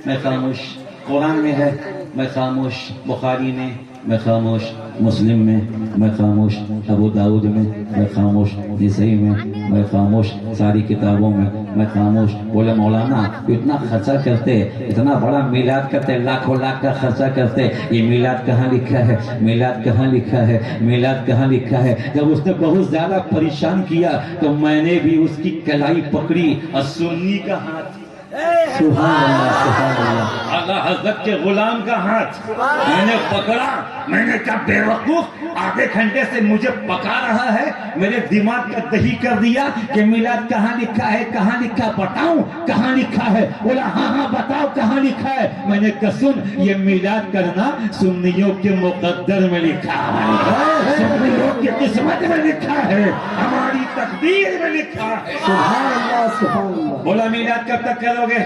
میں خاموش۔ قرآن میں ہے؟ میں خاموش۔ بخاری میں؟ میں خاموش۔ مسلم میں؟ میں خاموش۔ ابو داؤد میں؟ میں خاموش۔ نسائی میں؟ میں خاموش۔ ساری کتابوں میں؟ میں خاموش۔ بولے مولانا اتنا خرچہ کرتے، اتنا بڑا میلاد کرتے، لاکھوں لاکھ کا خرچہ کرتے، یہ میلاد کہاں لکھا ہے؟ میلاد کہاں لکھا ہے؟ میلاد کہاں لکھا ہے؟ جب اس نے بہت زیادہ پریشان کیا تو میں نے بھی اس کی کلائی پکڑی اور سنی کا ہاتھ، سبحان اللہ، سبحان اللہ، اعلیٰ حضرت کے غلام کا ہاتھ میں نے پکڑا۔ میں نے کہا بے وقوف، آدھے گھنٹے سے مجھے پکا رہا ہے، میرے دماغ کا دہی کر دیا کہ میلاد کہاں لکھا ہے، کہاں لکھا، بتاؤں کہاں لکھا ہے؟ بولا ہاں ہاں بتاؤ کہاں لکھا ہے۔ میں نے کہا سن، یہ میلاد کرنا سنیوں کے مقدر میں لکھا ہے، سنیوں کی قسمت میں لکھا ہے، ہماری تقدیر میں لکھا ہے۔ سبحان اللہ، سبحان اللہ۔ بولا میلاد کب تک کرو گے؟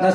10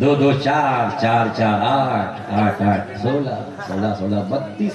2 2 4 4 4 8 8 8 16 16 16 32।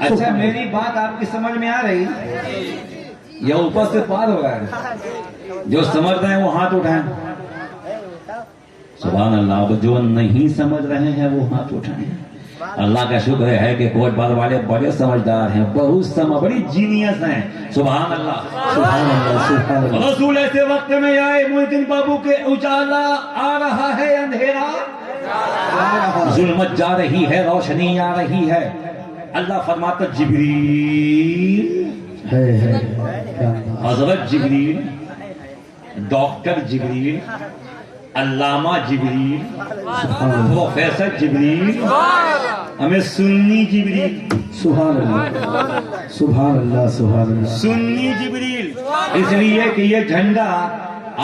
اچھا میری بات آپ کی سمجھ میں آ رہی یا اوپر سے پار ہو رہا ہے؟ جو سمجھ رہے ہیں وہ ہاتھ اٹھائیں. سبحان اللہ. اب جو نہیں سمجھ رہے ہیں وہ ہاتھ اٹھائیں. اللہ کا شکر ہے کہ کوٹ بال والے بڑے سمجھدار ہیں, بہت بڑی جینیس ہیں. سبحان اللہ. سبحان اللہ سبحان اللہ. رسول ایسے وقت میں آئے محدث بابو کے اجالا آ رہا ہے اندھیرا ظلمت جا رہی ہے روشنی آ رہی ہے. اللہ فرماتا جبریل, حضرت جبریل, ڈاکٹر جبریل, علامہ جبریل, پروفیسر جبریل, ہمیں سنی جبریل. سبحان اللہ سبحان اللہ سبحان اللہ. سنی جبریل اس لیے کہ یہ جھنڈا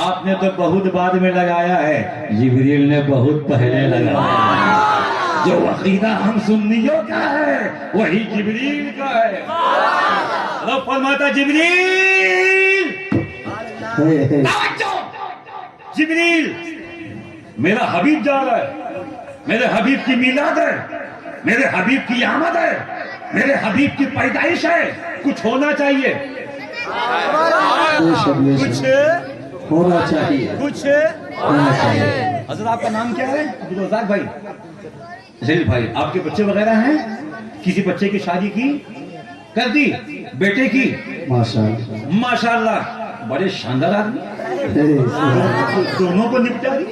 آپ نے تو بہت بعد میں لگایا ہے, جبریل نے بہت پہلے لگایا. جو عقیدہ ہم سنیوں کا ہے وہی جبریل کا ہے. رب فرماتا جبریل, جبریل میرا حبیب جا رہا ہے, میرے حبیب کی میلاد ہے, میرے حبیب کی آمد ہے, میرے حبیب کی پیدائش ہے, کچھ ہونا چاہیے, کچھ ہونا چاہیے, کچھ ہونا چاہیے. حضرت آپ کا نام کیا ہے؟ عبدالرزاق بھائی, جلیل بھائی. آپ کے بچے وغیرہ ہیں؟ کسی بچے کی شادی کی کر دی؟ بیٹے کی؟ ماشاءاللہ ماشاءاللہ. بڑے شاندار آدمی, دونوں کو نپٹا دی.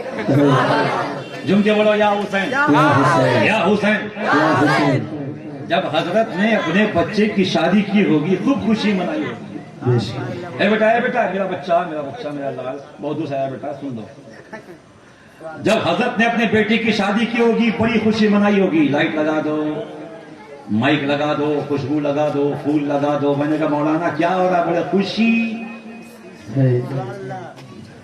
جم کے بولو یا حسین یا حسین. جب حضرت نے اپنے بچے کی شادی کی ہوگی خوب خوشی منائی ہوگی. اے بیٹا, اے بیٹا, میرا بچہ, میرا بچہ, میرا لال بہت دور سے آیا بیٹا, سن دو. جب حضرت نے اپنے بیٹے کی شادی کی ہوگی بڑی خوشی منائی ہوگی. لائٹ لگا دو, مائک لگا دو, خوشبو لگا دو, پھول لگا دو. میں نے کہا مولانا کیا ہو رہا؟ بڑے خوشی.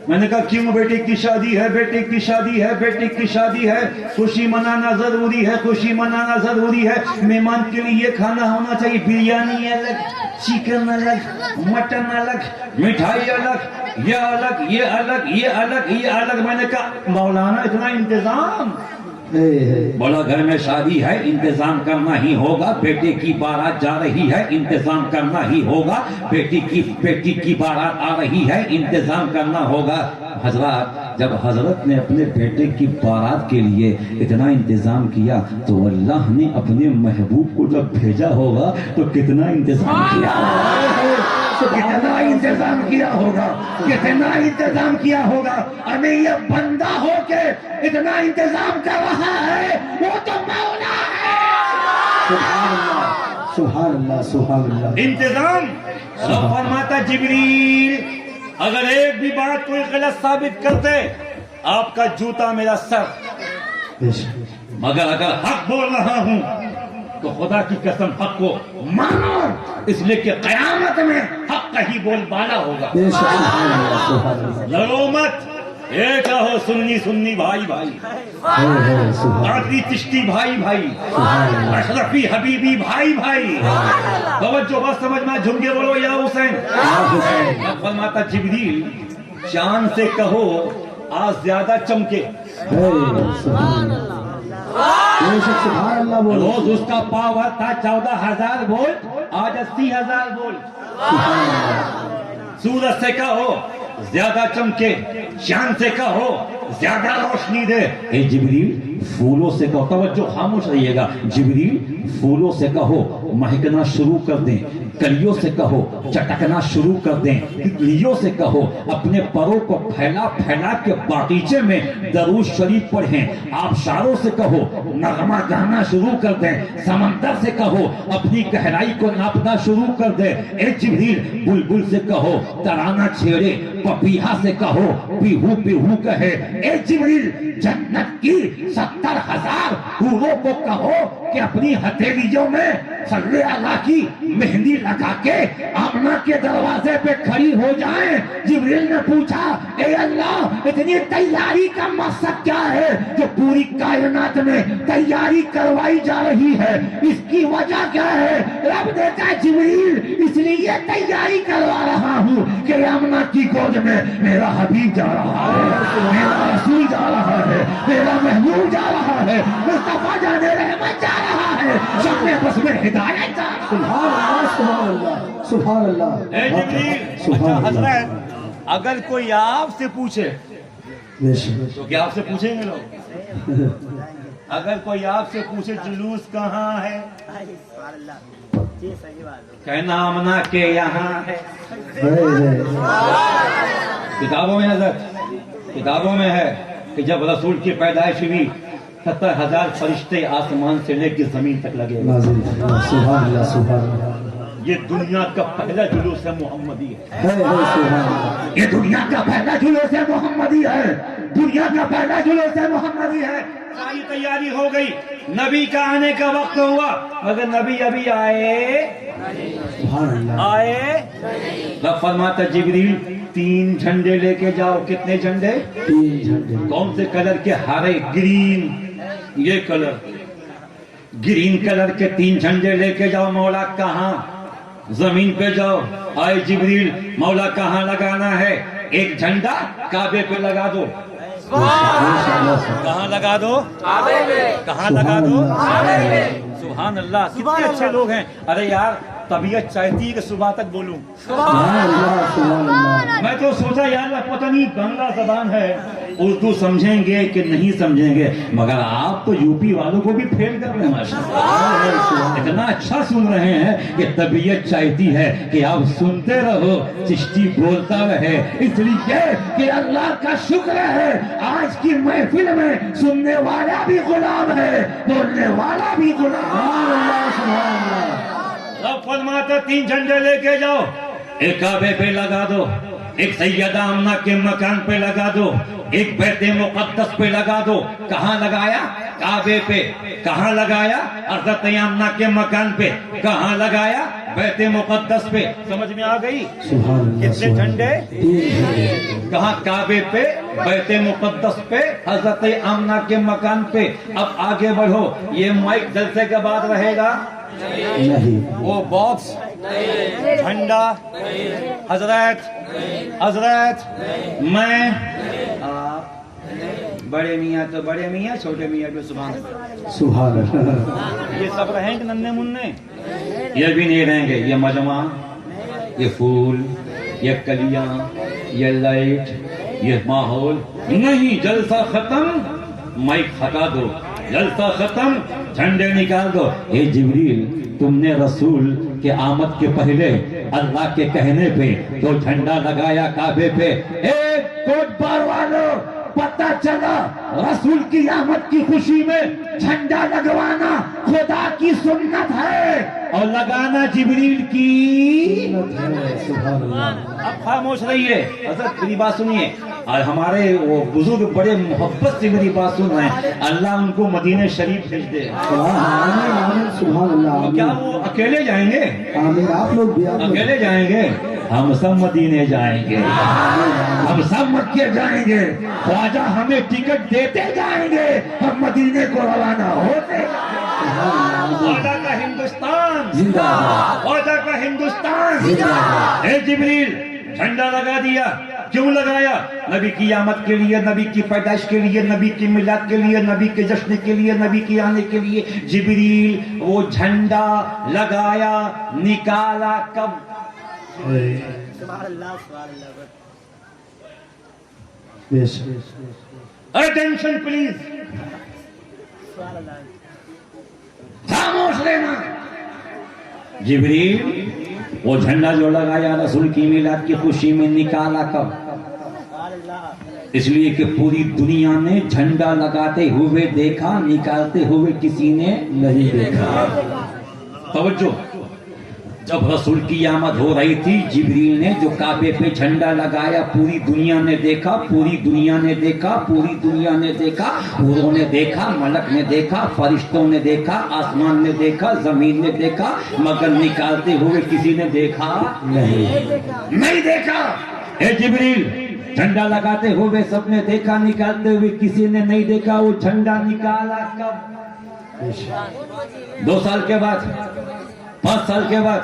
میں نے کہا کیوں؟ بیٹے کی شادی ہے, بیٹے کی شادی ہے, بیٹے کی شادی ہے, خوشی منانا ضروری ہے, خوشی منانا ضروری ہے. مہمان کے لیے یہ کھانا ہونا چاہیے, بریانی الگ, چکن الگ, مٹن الگ, مٹھائی الگ, یہ الگ, یہ الگ, یہ الگ, یہ الگ. میں نے کہا مولانا اتنا انتظام؟ بولا گھر میں شادی ہے, انتظام کرنا ہی ہوگا. بیٹے کی بارات جا رہی ہے, انتظام کرنا ہی ہوگا. بیٹی کی بارات آ رہی ہے, انتظام کرنا ہوگا. حضرات جب حضرت نے اپنے بیٹے کی بارات کے لیے اتنا انتظام کیا تو اللہ نے اپنے محبوب کو جب بھیجا ہوگا تو کتنا انتظام کیا ہوگا, کتنا انتظام کیا ہوگا, کتنا انتظام کیا ہوگا. ہمیں یہ بندہ ہو کے اتنا انتظام کر رہا ہے, وہ تو مولا ہے. سبحان اللہ سبحان اللہ سبحان اللہ. انتظام. رب فرماتا جبریل اگر ایک بھی بات کوئی غلط ثابت کرتے آپ کا جوتا میرا سر, مگر اگر حق بول رہا ہوں تو خدا کی قسم حق کو مانو, اس لیے کہ قیامت میں حق کا ہی بول بالا ہوگا. لڑو مت, ایک رہو سنی سنی بھائی بھائی, قادری چشتی بھائی بھائی, اشرفی حبیبی بھائی بھائی. توجہ بس سمجھ میں, جھم کے بولو یا حسین. فرماتا جبریل چاند سے کہو آج زیادہ چمکے. روز اس کا پاور تھا 14,000 وولٹ, آج 80,000 وولٹ. سورج سے کہو زیادہ چمکے, چاند سے کہو زیادہ روشنی دے. اے جبریل پھولوں سے کہو, توجہ خاموش رہیے گا. جبریل پھولوں سے کہو مہکنا شروع کر دیں, کلیوں سے کہو چٹکنا شروع کر دیں, تتلیوں سے کہو اپنے پروں کو پھیلا پھیلا کے باغیچے میں درود شریف پڑھیں. آبشاروں سے کہو نغمہ گانا شروع کر دیں, سمندر سے کہو اپنی گہرائی کو ناپنا شروع کر دیں. اے جبریل بلبل سے کہو ترانہ چھیڑے, پپیہا سے کہو پیہو پیہو کہے. اے جبریل جنت کی 70,000 حوروں کو کہو کہ اپنی ہتھیلیوں میں صلی اللہ کی مہندی لگا کے آمنہ کے دروازے پہ کھڑی ہو جائیں. جبریل نے پوچھا اے اللہ اتنی تیاری کا مقصد کیا ہے جو پوری کائنات میں تیاری کروائی جا رہی ہے, اس کی وجہ کیا ہے؟ رب نے کہا جبریل اس لیے تیاری کروا رہا ہوں کہ آمنہ کی گود میں میرا حبیب جا رہا ہے, میرا رسول جا رہا ہے, میرا محبوب جا رہا ہے, مصطفیٰ جان رحمت جا رہا ہے. ہے شکل بس میں ہدایت ہے۔ سبحان اللہ سبحان اللہ سبحان اللہ اے جبریل، سبحان اچھا اللہ حضرت، اگر کوئی آپ سے پوچھے بے شک تو کیا آپ سے پوچھیں گے لوگ؟ اگر کوئی آپ سے پوچھے جلوس کہاں ہے، کہنا آمنا کہ یہاں ہے۔ کتابوں میں حضرت، کتابوں میں ہے کہ جب رسول کی پیدائش ہوئی 70,000 فرشتے آسمان سے لے کے زمین تک لگے ہوئے۔ نازل سبحان اللہ سبحان اللہ یہ دنیا کا پہلا جلوس ہے محمدی ہے۔ سبحان اللہ یہ دنیا کا پہلا جلوس ہے محمدی ہے، دنیا کا پہلا جلوس ہے محمدی ہے۔ ساری تیاری ہو گئی، نبی کا آنے کا وقت ہوا، مگر نبی ابھی آئے سبحان اللہ آئے۔ رب فرماتا جبریل 3 جھنڈے لے کے جاؤ۔ کتنے جھنڈے؟ 3 جھنڈے کون سے کلر کے؟ ہرے، گرین، یہ کلر، گرین کلر کے 3 جھنڈے لے کے جاؤ۔ مولا کہاں؟ زمین پہ جاؤ۔ آئے جبریل، مولا کہاں لگانا ہے؟ ایک جھنڈا کعبے پہ لگا دو۔ کہاں لگا دو؟ کہاں لگا دو؟ سبحان اللہ، کتنے اچھے لوگ ہیں۔ ارے یار، طبیعت چاہتی ہے کہ صبح تک بولوں۔ سبحان اللہ سبحان اللہ میں تو سوچا یار پتہ نہیں بنگلہ زبان ہے، اردو سمجھیں گے کہ نہیں سمجھیں گے، مگر آپ تو یو پی والوں کو بھی فیل کر رہے ہیں ماشاءاللہ۔ اتنا اچھا سن رہے ہیں کہ طبیعت چاہتی ہے کہ آپ سنتے رہو، چشتی بولتا رہے، اس لیے کہ اللہ کا شکر ہے آج کی محفل میں سننے والا بھی غلام ہے، بولنے والا بھی غلام ہے۔ رب فرماتا 3 جھنڈے لے کے جاؤ، ایک کعبے پہ لگا دو، ایک سیدہ آمنہ کے مکان پہ لگا دو، ایک بیت مقدس پہ لگا دو۔ کہاں لگایا؟ کعبے پہ۔ کہاں لگایا؟ حضرت آمنہ کے مکان پہ۔ کہاں لگایا؟ بیت مقدس پہ۔ سمجھ میں آ گئی؟ سبحان اللہ کتنے جھنڈے؟ 3 جھنڈے کہاں؟ کعبے پہ، بیت مقدس پہ، حضرت آمنہ کے مکان پہ۔ اب آگے بڑھو، یہ مائک جلسے کے بعد رہے گا، نہیں وہ باکس، جھنڈا، حضرت میں، آپ، بڑے میاں تو بڑے میاں، چھوٹے میاں بھی سبحان اللہ۔ سبحان اللہ یہ سب رہیں گے ننھے منھے؟ یہ بھی نہیں رہیں گے۔ یہ مجمع، یہ پھول، یہ کلیاں، یہ لائٹ، یہ ماحول نہیں۔ جلسہ ختم، مائک ہٹا دو، جلسہ ختم، جھنڈے نکال دو۔ اے جبریل، تم نے رسول کے آمد کے پہلے اللہ کے کہنے پہ تو جھنڈا لگایا کعبے پہ۔ ایک کوٹ بار والوں، پتہ چلا رسول کی آمد کی خوشی میں جھنڈا لگوانا خدا کی سنت ہے اور لگانا جبریل کی۔ سبحان اللہ اب خاموش رہیے، حضرت میری بات سنیے، اور ہمارے وہ بزرگ بڑے محبت سے میری بات سن رہے ہیں، اللہ ان کو مدینہ شریف بھیج دے۔ آمین آمین سبحان اللہ تو کیا وہ اکیلے جائیں گے؟ آمین آپ لوگ بھی اکیلے جائیں گے؟ ہم سب مدینے جائیں گے، ہم سب مکے جائیں گے، خواجہ ہمیں ٹکٹ دیتے جائیں گے، ہم مدینے کو روانہ ہوتے۔ خواجہ کا ہندوستان زندہ باد خواجہ کا ہندوستان۔ زندہ باد اے جبریل، جھنڈا لگا دیا۔ کیوں لگایا؟ نبی کی آمد کے لیے، نبی کی پیدائش کے لیے، نبی کی میلاد کے لیے، نبی کے جشن کے لیے، نبی کے آنے کے لیے۔ جبریل وہ جھنڈا لگایا، نکالا کب؟ اٹینشن پلیز، خاموش رہنا۔ جبریل وہ جھنڈا جو لگایا رسول کی میلاد کی خوشی میں، نکالا کب؟ اس لیے کہ پوری دنیا نے جھنڈا لگاتے ہوئے دیکھا، نکالتے ہوئے کسی نے نہیں دیکھا۔ توجہ، جب رسول کی آمد ہو رہی تھی، جبریل نے جو کعبے پہ جھنڈا لگایا، پوری دنیا نے دیکھا، پوری دنیا نے دیکھا، پوری دنیا نے دیکھا، حوروں نے دیکھا، ملک نے دیکھا، فرشتوں نے دیکھا، آسمان نے دیکھا، زمین نے دیکھا، مگر نکالتے ہوئے کسی نے دیکھا نہیں دیکھا۔ اے جبریل، جھنڈا لگاتے ہوئے سب نے دیکھا، نکالتے ہوئے کسی نے نہیں دیکھا۔ وہ جھنڈا نکالا کب؟ 2 سال کے بعد، 5 سال کے بعد،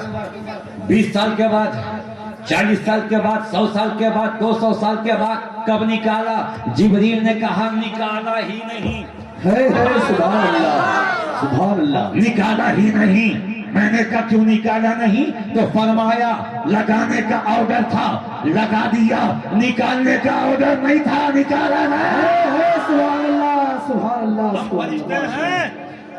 20 سال کے بعد، 40 سال کے بعد، 100 سال کے بعد، 200 سال کے بعد کب نکالا؟ جبریل نے کہا نکالا ہی نہیں۔ سبحان اللہ سبحان اللہ. نکالا ہی نہیں. میں نے کہا کیوں نکالا نہیں؟ تو فرمایا لگانے کا آرڈر تھا, لگا دیا. نکالنے کا آرڈر نہیں تھا, نکالا نہیں. سبحان اللہ, سبحان اللہ, ہم سبحان فرشتے اللہ. ہیں,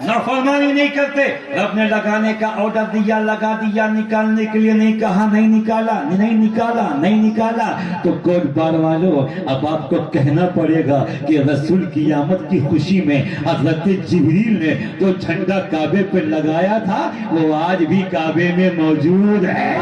نافرمانی نہیں کرتے. رب نے لگانے کا آرڈر دیا, لگا دیا. نکالنے کے لیے نہیں کہا, نہیں نکالا, نہیں نکالا, نہیں نکالا. تو کوٹ بار والوں, اب آپ کو کہنا پڑے گا کہ رسول کی آمد کی خوشی میں حضرت جبریل نے جو جھنڈا کعبے پہ لگایا تھا وہ آج بھی کعبے میں موجود ہے.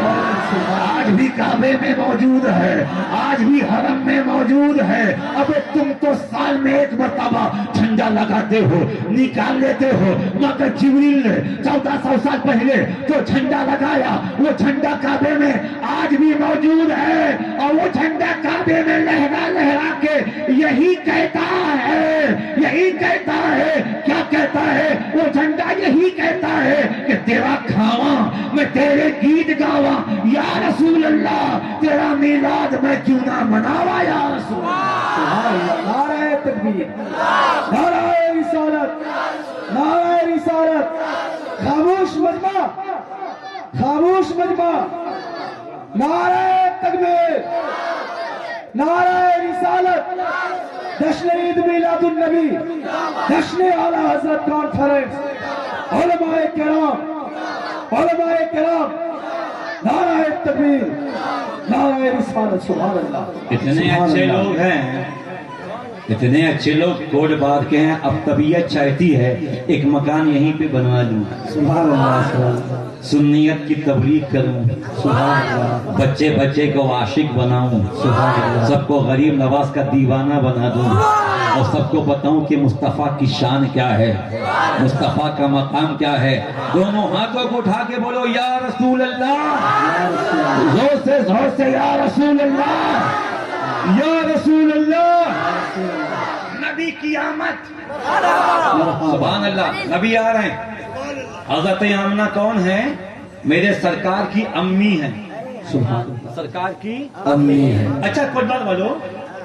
آج بھی کعبے میں موجود ہے, آج بھی حرم میں موجود ہے. اب تم تو سال میں ایک مرتبہ جھنڈا لگاتے ہو, نکال لیتے ہو, مگر جبریل نے 1400 سال پہلے جو جھنڈا لگایا وہ جھنڈا کعبے میں آج بھی موجود ہے. اور وہ جھنڈا کعبے میں لہرا لہرا کے یہی کہتا ہے, یہی کہتا ہے. کیا کہتا ہے وہ جھنڈا؟ یہی کہتا ہے کہ تیرا کھاواں میں تیرے گیت گاواں یا رسول اللہ, تیرا میلاد میں کیوں نہ مناوا یا رسول اللہ. سبحان اللہ. نعرہ تکبیر, نعرہ رسالت, نعرہ رسالت. خاموش مجمع, خاموش مجمع. نعرہ تکبیر, نعرہ رسالت. جشن عید میلاد النبی, جشن اعلی حضرت کانفرنس, علماء کرام, علماء کرام. نعرہ تکبیر, نعرہ رسالت. سبحان اللہ. اتنے اچھے لوگ ہیں, اتنے اچھے لوگ کوٹ بار کے ہیں. اب طبیعت چاہتی ہے ایک مکان یہیں پہ بنوا لوں, سبحان اللہ, سبحان اللہ, سنیت کی تبلیغ کروں, سبحان اللہ, بچے بچے کو عاشق بناؤں, سبحان اللہ. سب کو غریب نواز کا دیوانہ بنا دوں, اور سب کو بتاؤں کہ مصطفیٰ کی شان کیا ہے, مصطفیٰ کا مقام کیا ہے. دونوں ہاتھوں کو اٹھا کے بولو یا رسول اللہ, زور سے یا رسول اللہ, یا رسول اللہ. نبی کی آمد, سبحان اللہ. نبی آ رہے ہیں. حضرت آمنہ کون ہے؟ میرے سرکار کی امی ہیں. سبحان اللہ. سرکار کی امی ہے. اچھا کوئی بات بولو,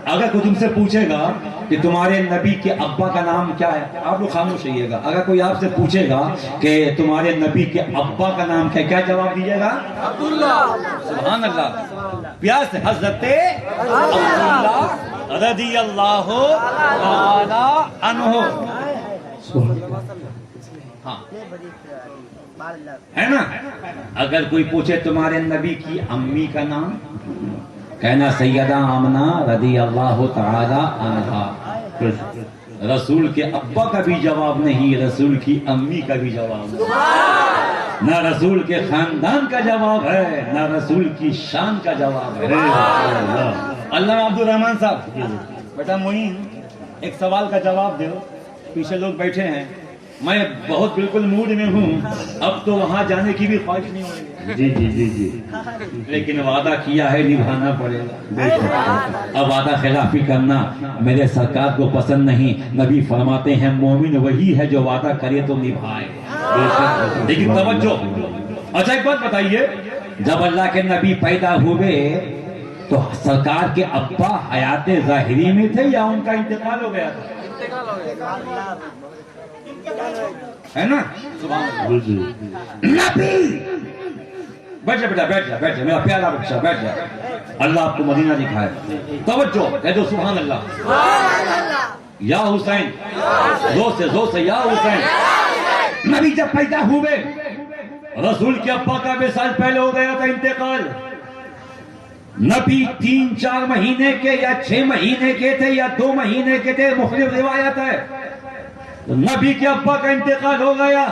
اگر کوئی تم سے پوچھے گا کہ تمہارے نبی کے ابا کا نام کیا ہے, آپ لوگ خاموش رہیے گا. اگر کوئی آپ سے پوچھے گا کہ تمہارے نبی کے ابا کا نام کیا جواب دیجیے گا؟ عبداللہ. سبحان اللہ. پیار سے حضرت عبداللہ رضی اللہ تعالی عنہ. ہاں ہے نا. اگر کوئی پوچھے تمہارے نبی کی امی کا نام, کہنا سیدہ آمنہ رضی اللہ تعالی عنہا. رسول کے ابا کا بھی جواب نہیں, رسول کی امی کا بھی جواب نہیں. نہ رسول کے خاندان کا جواب ہے, نہ رسول کی شان کا جواب ہے. علامہ عبد الرحمان صاحب, بیٹا معین ایک سوال کا جواب دو. پیچھے لوگ بیٹھے ہیں, میں بہت بالکل موڈ میں ہوں, اب تو وہاں جانے کی بھی خواہش نہیں ہو رہی, جی جی جی جی, لیکن وعدہ کیا ہے نبھانا پڑے گا. اب وعدہ خلافی کرنا میرے سرکار کو پسند نہیں. نبی فرماتے ہیں مومن وہی ہے جو وعدہ کرے تو نبھائے. لیکن توجہ, اچھا ایک بات بتائیے, جب اللہ کے نبی پیدا ہوئے تو سرکار کے ابا حیات ظاہری میں تھے یا ان کا انتقال ہو گیا تھا؟ ہے نا. نبی بیٹھ جا بیٹا, بیٹھ جا, بیٹھ جا میرا پیارا بچہ, بیٹھ جا. اللہ آپ کو مدینہ دکھائے. توجہ, کہہ دو سبحان اللہ. یا حسین, زور سے یا حسین. نبی جب پیدا ہوئے, رسول کے ابا کا 20 سال پہلے ہو گیا تھا انتقال. نبی 3-4 مہینے کے یا 6 مہینے کے تھے یا 2 مہینے کے تھے, مختلف روایت ہے. نبی کے ابا کا انتقال ہو گیا.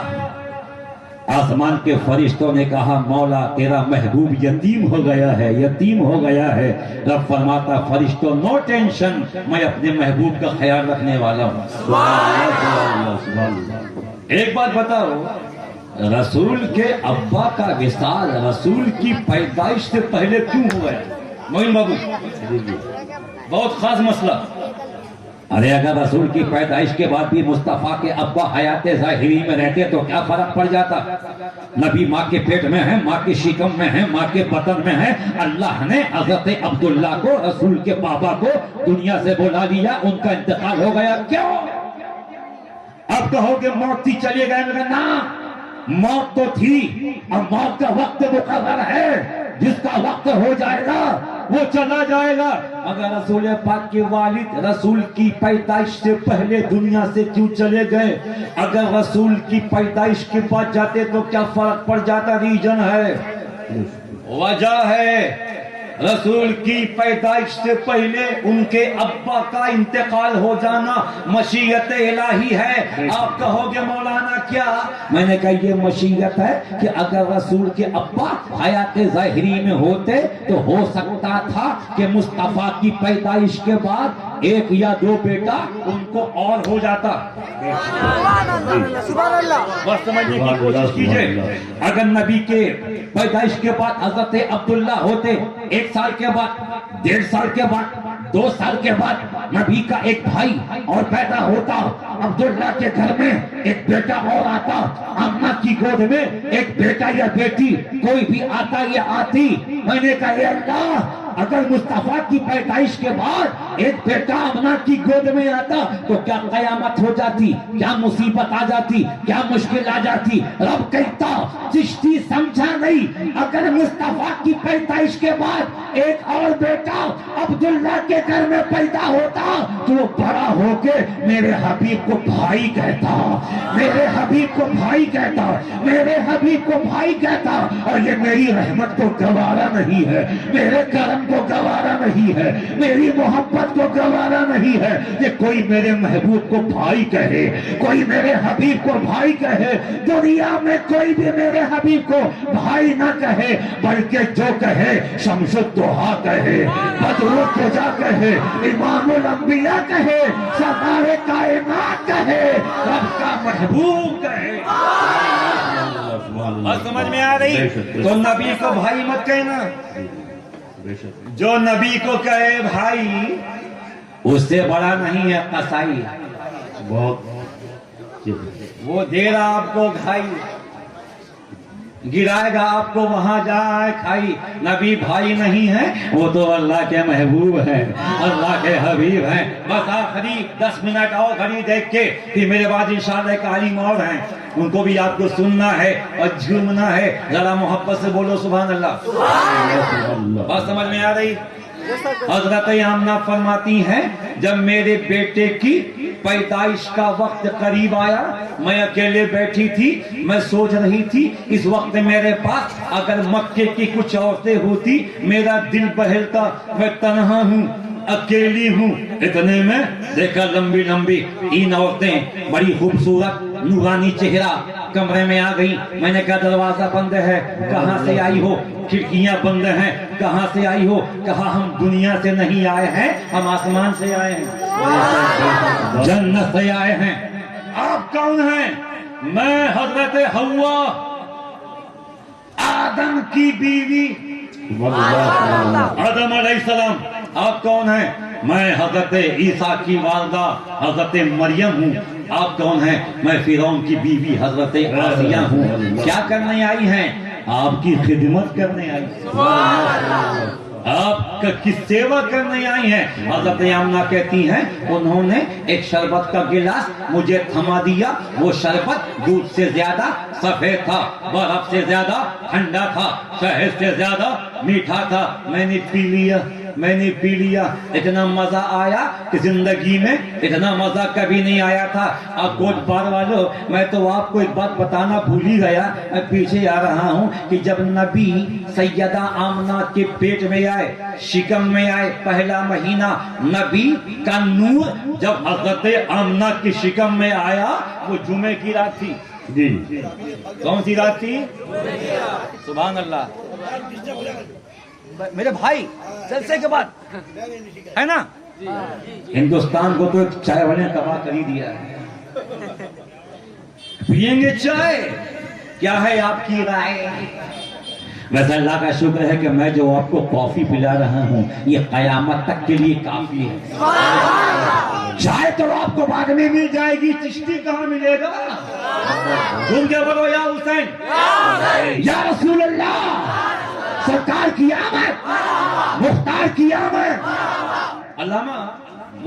آسمان کے فرشتوں نے کہا مولا تیرا محبوب یتیم ہو گیا ہے, یتیم ہو گیا ہے. رب فرماتا فرشتوں نو ٹینشن, میں اپنے محبوب کا خیال رکھنے والا ہوں. ایک بات بتاؤ, رسول کے ابا کا وصال رسول کی پیدائش سے پہلے کیوں ہوا ہے؟ معین بابو, بہت خاص مسئلہ. ارے اگر رسول کی پیدائش کے بعد بھی مصطفیٰ کے ابا حیات ظاہری میں رہتے تو کیا فرق پڑ جاتا؟ نبی ماں کے پیٹ میں ہیں, ماں کے شکم میں ہیں, ماں کے بطن میں ہیں. اللہ نے حضرت عبداللہ کو, رسول کے بابا کو, دنیا سے بلا دیا, ان کا انتقال ہو گیا. کیوں؟ اب کہو کہ موت تھی چلے گئے، مگر نہ، موت تو تھی، اب موت کا وقت مقرر ہے، جس کا وقت ہو جائے گا وہ چلا جائے گا۔ اگر رسول پاک کے والد رسول کی پیدائش سے پہلے دنیا سے کیوں چلے گئے؟ اگر رسول کی پیدائش کے بعد جاتے تو کیا فرق پڑ جاتا؟ ریجن ہے، وجہ ہے رسول کی پیدائش سے پہلے ان کے ابا کا انتقال ہو جانا مشیت الہی ہے۔ آپ کہو گے مولانا کیا؟ میں نے کہا یہ مشیت ہے کہ اگر رسول کے ابا حیات ظاہری میں ہوتے تو ہو سکتا تھا کہ مصطفیٰ کی پیدائش کے بعد ایک یا دو بیٹا ان کو اور ہو جاتا۔ بس سمجھنے کی کوشش کیجئے، اگر نبی کے پیدائش کے بعد حضرت عبداللہ ہوتے، 1 سال کے بعد، 1.5 سال کے بعد، 2 سال کے بعد نبی کا ایک بھائی اور پیدا ہوتا، عبداللہ کے گھر میں ایک بیٹا اور آتا، اماں کی گود میں ایک بیٹا یا بیٹی کوئی بھی آتا یا آتی۔ میں نے کہا اے اللہ، اگر مصطفیٰ کی پیدائش کے بعد ایک بیٹا اماں کی گود میں آتا تو کیا قیامت ہو جاتی؟ کیا مصیبت آ جاتی؟ کیا مشکل آ جاتی؟ رب کہتا چشتی سمجھا نہیں، اگر مصطفیٰ کی پیدائش کے بعد ایک اور بیٹا عبداللہ کے گھر میں پیدا ہوتا تو وہ بڑا ہو کے میرے حبیب کو بھائی کہتا، میرے حبیب کو بھائی کہتا، میرے حبیب کو بھائی کہتا، اور یہ میری رحمت کو گوارا نہیں ہے، میرے کرم کو گوارا نہیں ہے، میری محبت کو گوارا نہیں ہے کہ کوئی میرے محبوب کو بھائی کہے، کوئی میرے حبیب کو بھائی کہے۔ دنیا میں کوئی بھی میرے حبیب کو بھائی نہ کہے، بلکہ جو کہے شمس الضحیٰ کہے، بدر الدجا کہے، امام الانبیاء کہے، سرکار کائنات کہے، رب کا محبوب کہے۔ اور سمجھ میں آ رہی؟ تو نبی کو بھائی مت کہنا، جو نبی کو کہے بھائی اس سے بڑا نہیں ہے قصائی، وہ دے رہا آپ کو گھائی، گرائے گا آپ کو وہاں جائے کھائی۔ نبی بھائی نہیں ہے، وہ تو اللہ کے محبوب ہیں، اللہ کے حبیب ہیں۔ بس آخری 10 منٹ اور گھڑی دیکھ کے پھر میرے بعد انشاءاللہ ایک عالم اور ہیں، ان کو بھی آپ کو سننا ہے اور جھومنا ہے۔ ذرا محبت سے بولو سبحان اللہ۔ بات سمجھ میں آ رہی؟ حضرت آمنہ فرماتی ہیں جب میرے بیٹے کی پیدائش کا وقت قریب آیا، میں اکیلے بیٹھی تھی، میں سوچ رہی تھی اس وقت میرے پاس اگر مکے کی کچھ عورتیں ہوتی میرا دل بہلتا، میں تنہا ہوں، اکیلی ہوں۔ اتنے میں دیکھا لمبی لمبی 3 عورتیں بڑی خوبصورت نورانی چہرہ کمرے میں آ گئی۔ میں نے کہا دروازہ بند ہے، کہاں سے آئی ہو؟ کھڑکیاں بند ہیں، کہاں سے آئی ہو؟ کہا ہم دنیا سے نہیں آئے ہیں، ہم آسمان سے آئے ہیں، جنت سے آئے ہیں۔ آپ کون ہیں؟ میں حضرت حوا، آدم کی بیوی، آدم علیہ السلام۔ آپ کون ہیں؟ میں حضرت عیسیٰ کی والدہ حضرت مریم ہوں۔ آپ کون ہیں؟ میں فرعون کی بیوی حضرت آسیہ ہوں۔ کیا کرنے آئی ہیں؟ آپ کی خدمت کرنے آئی ہیں، آپ کی سیوا کرنے آئی ہیں۔ حضرت آمنہ کہتی ہیں انہوں نے ایک شربت کا گلاس مجھے تھما دیا، وہ شربت دودھ سے زیادہ سفید تھا، برف سے زیادہ ٹھنڈا تھا، شہد سے زیادہ میٹھا تھا۔ میں نے پی لیا، میں نے پی لیا، اتنا مزہ آیا کہ زندگی میں اتنا مزہ کبھی نہیں آیا تھا۔ اب کوٹ بار والوں، میں تو آپ کو ایک بات بتانا بھول ہی گیا، میں پیچھے آ رہا ہوں کہ جب نبی سیدہ آمنہ کے پیٹ میں آئے، شکم میں آئے، پہلا مہینہ نبی کا نور جب حضرت آمنہ کی شکم میں آیا، وہ جمعے کی رات تھی۔ جی کون سی رات تھی؟ سبحان اللہ۔ میرے بھائی جلسے کے بعد ہے نا، ہندوستان کو تو چائے والے نے تباہ کر ہی دیا ہے۔ پیئیں گے چائے؟ کیا ہے آپ کی رائے؟ ویسے اللہ کا شکر ہے کہ میں جو آپ کو کافی پلا رہا ہوں یہ قیامت تک کے لیے کافی ہے۔ چائے تو آپ کو بعد میں مل جائے گی، چشتی کہاں ملے گا؟ جھوم کے بولو یا حسین، یا رسول اللہ، سرکار کی آمد، مختار کی آمد۔ علامہ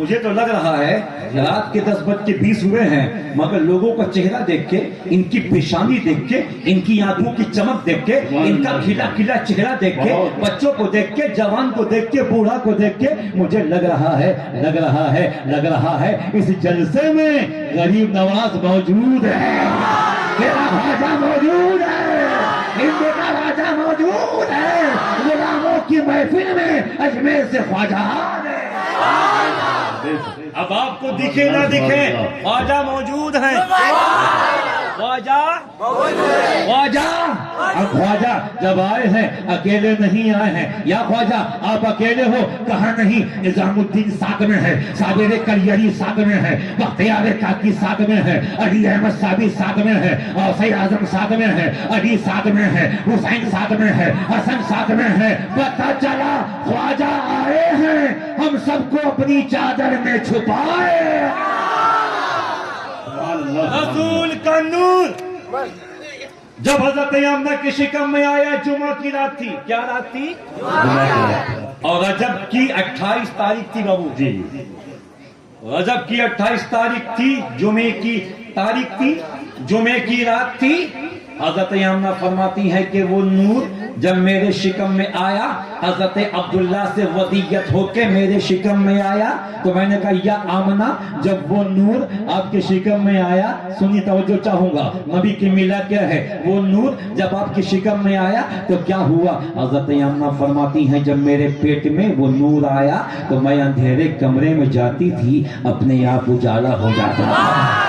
مجھے تو لگ رہا ہے رات کے 10:20 ہوئے ہیں، مگر لوگوں کا چہرہ دیکھ کے، ان کی پیشانی دیکھ کے، ان کی آنکھوں کی چمک دیکھ کے، ان کا کھلا کھلا چہرہ دیکھ کے، بچوں کو دیکھ کے، جوان کو دیکھ کے، بوڑھا کو دیکھ کے مجھے لگ رہا ہے اس جلسے میں غریب نواز موجود ہے، میرا خواجہ موجود ہے، ہند کا راجا موجود ہے، غلاموں کی محفل میں اجمیر سے خواجہ ہے۔ اب آپ کو دکھے نہ دکھے، خواجہ موجود ہیں، خواجہ اب خواجہ جب آئے ہیں اکیلے نہیں آئے ہیں، یا خواجہ آپ اکیلے ہو، کہا نہیں، نظام الدین ساتھ میں ہے، صابر کلیری ساتھ میں ہے، بختیار کاکی ساتھ میں ہے، علی احمد صابی ساتھ میں ہے، غوث اعظم ساتھ میں ہے، علی ساتھ میں ہے، حسین ساتھ میں ہے، حسن ساتھ میں ہے، پتہ چلا خواجہ آئے ہیں، ہم سب کو اپنی چادر میں چھپائے۔ رسول کا نور جب حضرت آمنہ کی شکم میں آیا، جمعہ کی رات تھی، کیا رات تھی؟ اور رجب کی 28 تاریخ تھی بابو جی، رجب کی 28 تاریخ تھی، جمعے کی تاریخ تھی، جمعے کی رات تھی۔ حضرت آمنہ فرماتی ہے کہ وہ نور جب میرے شکم میں آیا، حضرت عبداللہ سے ودیت ہو کے میرے شکم میں آیا، تو میں نے کہا یا آمنہ جب وہ نور آپ کے شکم میں آیا، سنی توجہ چاہوں گا، نبی کی میلاد کیا ہے، وہ نور جب آپ کے شکم میں آیا تو کیا ہوا؟ حضرت آمنہ فرماتی ہیں جب میرے پیٹ میں وہ نور آیا تو میں اندھیرے کمرے میں جاتی تھی، اپنے آپ اجالا ہو جاتا تھا،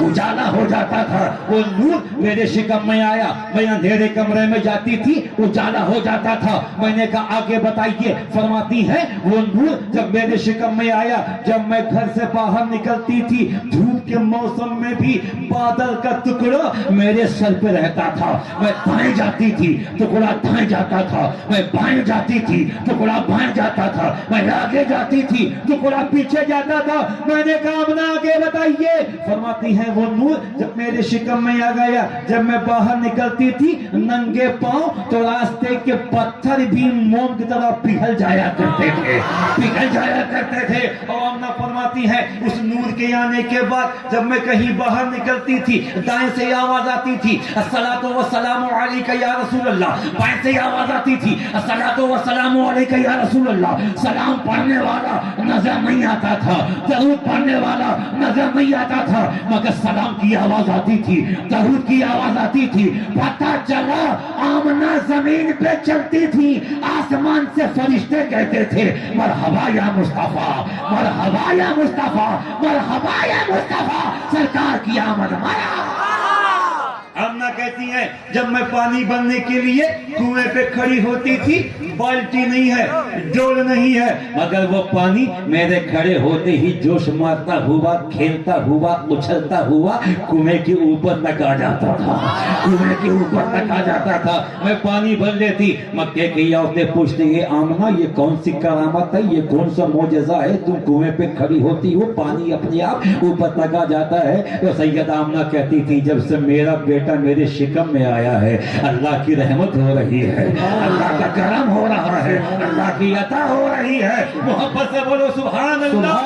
اجالا ہو جاتا تھا، وہ نور میرے شکم میں آیا، میں اندھیرے کمرے میں جاتی تھی، اجالا ہو جاتا تھا۔ میں نے کہا آگے بتائیے، فرماتی ہے وہ نور جب میرے شکم میں آیا، جب میں گھر سے باہر نکلتی تھی، دھوپ کے موسم میں بھی بادل کا ٹکڑا میرے سر پہ رہتا تھا، میں دائیں جاتی تھی ٹکڑا دائیں جاتا تھا، میں بائیں جاتی تھی ٹکڑا بائیں جاتا تھا، میں آگے جاتی تھی ٹکڑا پیچھے جاتا تھا۔ میں نے کہا اپنا آگے بتائیے، فرماتی ہے وہ نور جب میرے شکم میں آ گیا، جب میں باہر نکلتی تھی ننگے پاؤں تو راستے کے پتھر بھی موم کی طرح پگھل جایا کرتے تھے، پگھل جایا کرتے تھے۔ اور آمنہ فرماتی ہے اس نور کے آنے کے بعد جب میں کہیں باہر نکلتی تھی، دائیں سے آواز آتی تھی الصلاۃ والسلام علیک یا رسول اللہ، بائیں سے آواز آتی تھی الصلاۃ والسلام علیک یا رسول اللہ۔ سلام پڑھنے والا نظر نہیں آتا تھا، درود پڑھنے والا نظر نہیں آتا تھا، مگر سلام کی آواز آتی تھی، درود کی آواز آتی تھی۔ پتہ چلا آمنہ زمین پہ چلتی تھی، آسمان سے فرشتے کہتے تھے مرحبا یا مصطفیٰ، مرحبا یا مصطفیٰ، مرحبا یا مصطفیٰ، سرکار کی آمد مرحبا۔ آمنہ کہتی ہیں جب میں پانی بھرنے کے لیے کنویں پہ کھڑی ہوتی تھی، بالٹی نہیں ہے، ڈول نہیں ہے، مگر وہ پانی میرے کھڑے ہوتے ہی جوش مارتا ہوا، کھیلتا ہوا، اچھلتا ہوا کنویں کے اوپر تک آ جاتا تھا، کنویں کے اوپر تک آ جاتا تھا۔ میں پانی بھر لیتی، مکے کی عورتیں پوچھتی ہیں آمنہ یہ کون سی کرامت ہے، یہ کون سا معجزہ ہے، تم کنویں پہ کھڑی ہوتی ہو پانی اپنے آپ اوپر تک آ جاتا ہے؟ تو سیدہ آمنہ کہتی تھی جب سے میرا بیٹا میرے شکم میں آیا ہے، اللہ کی رحمت ہو رہی ہے، اللہ کا کرم ہو رہا ہے، اللہ کی عطا ہو رہی ہے۔ محبت سے بولو سبحان اللہ۔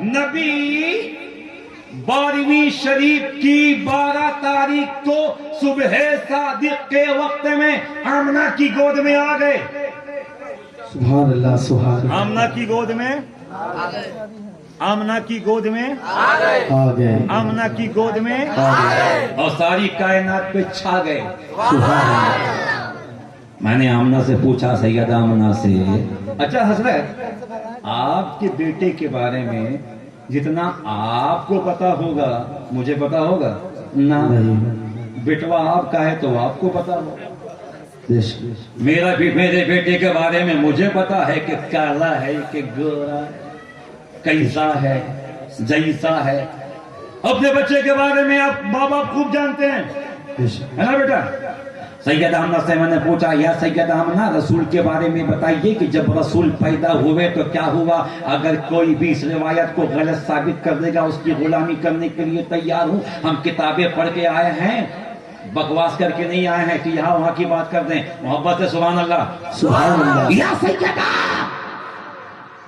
نبی 12ویں شریف کی 12 تاریخ کو صبح صادق کے وقت میں آمنہ کی گود میں آ گئے، سبحان اللہ، سبحان اللہ، آمنہ کی گود میں، آمنہ کی گود میں آ گئے، آمنہ کی گود میں اور ساری کائنات پہ چھا گئے۔ سبحان اللہ۔ میں نے آمنہ سے پوچھا، سیدہ آمنہ سے، اچھا حضرت آپ کے بیٹے کے بارے میں جتنا آپ کو پتا ہوگا مجھے پتا ہوگا نہ، بیٹوا آپ کا ہے تو آپ کو پتا ہوگا، میرا بھی میرے بیٹے کے بارے میں مجھے پتا ہے کہ کالا ہے کہ گورا ہے، کیسا ہے جیسا ہے۔ اپنے بچے کے بارے میں آپ ماں باپ خوب جانتے ہیں، ہے نا بیٹا؟ سیدہ آمنہ سے میں نے پوچھا یا سیدہ آمنہ رسول کے بارے میں بتائیے کہ جب رسول پیدا ہوئے تو کیا ہوا؟ اگر کوئی بھی اس روایت کو غلط ثابت کر دے گا اس کی غلامی کرنے کے لیے تیار ہوں۔ ہم کتابیں پڑھ کے آئے ہیں، بکواس کر کے نہیں آئے ہیں کہ یہاں وہاں کی بات کر دیں۔ محبت سے سبحان اللہ، سبحان اللہ۔ یا سیدہ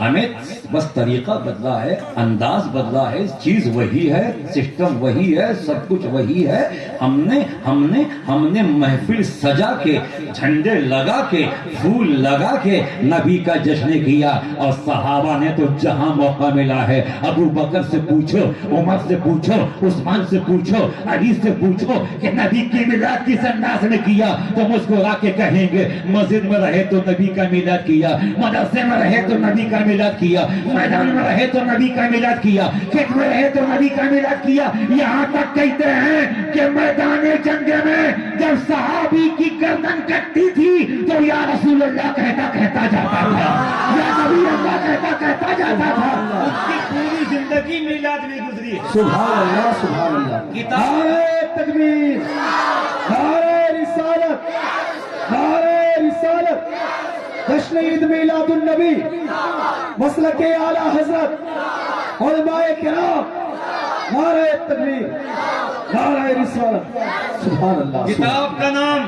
ہمیں بس طریقہ بدلا ہے، انداز بدلا ہے، چیز وہی ہے، سسٹم وہی ہے، سب کچھ وہی ہے۔ ہم نے محفل سجا کے، جھنڈے لگا کے، پھول لگا کے نبی کا جشن کیا، اور صحابہ نے تو جہاں موقع ملا ہے ابو بکر سے پوچھو، عمر سے پوچھو، عثمان سے پوچھو، علی سے پوچھو کہ نبی کی میلاد کس انداز میں کیا تو مسکرا کے کہیں گے مسجد میں رہے تو نبی کا میلاد کیا، مدرسے میں رہے تو نبی کا میلاد کیا، میدان میں رہے تو نبی کا میلاد کیا، کھیت میں رہے تو نبی کا میلاد کیا۔ یہاں تک کہتے ہیں کہ میدان جنگ میں جب صحابی کی گردن کٹتی تھی تو یا رسول اللہ کہتا جاتا تھا، یا نبی اللہ کہتا جاتا تھا۔ اس کی پوری زندگی میلاد میں گزری ہے۔ سبحان اللہ، سبحان اللہ۔ نعرہ تکبیر، نعرہ رسالت، نعرہ رسالت، جشن عید میلاد النبی، مسلک اعلیٰ حضرت، علماء کرام، نعرہ تکبیر، نعرہ رسالت، سبحان اللہ۔ کتاب کا نام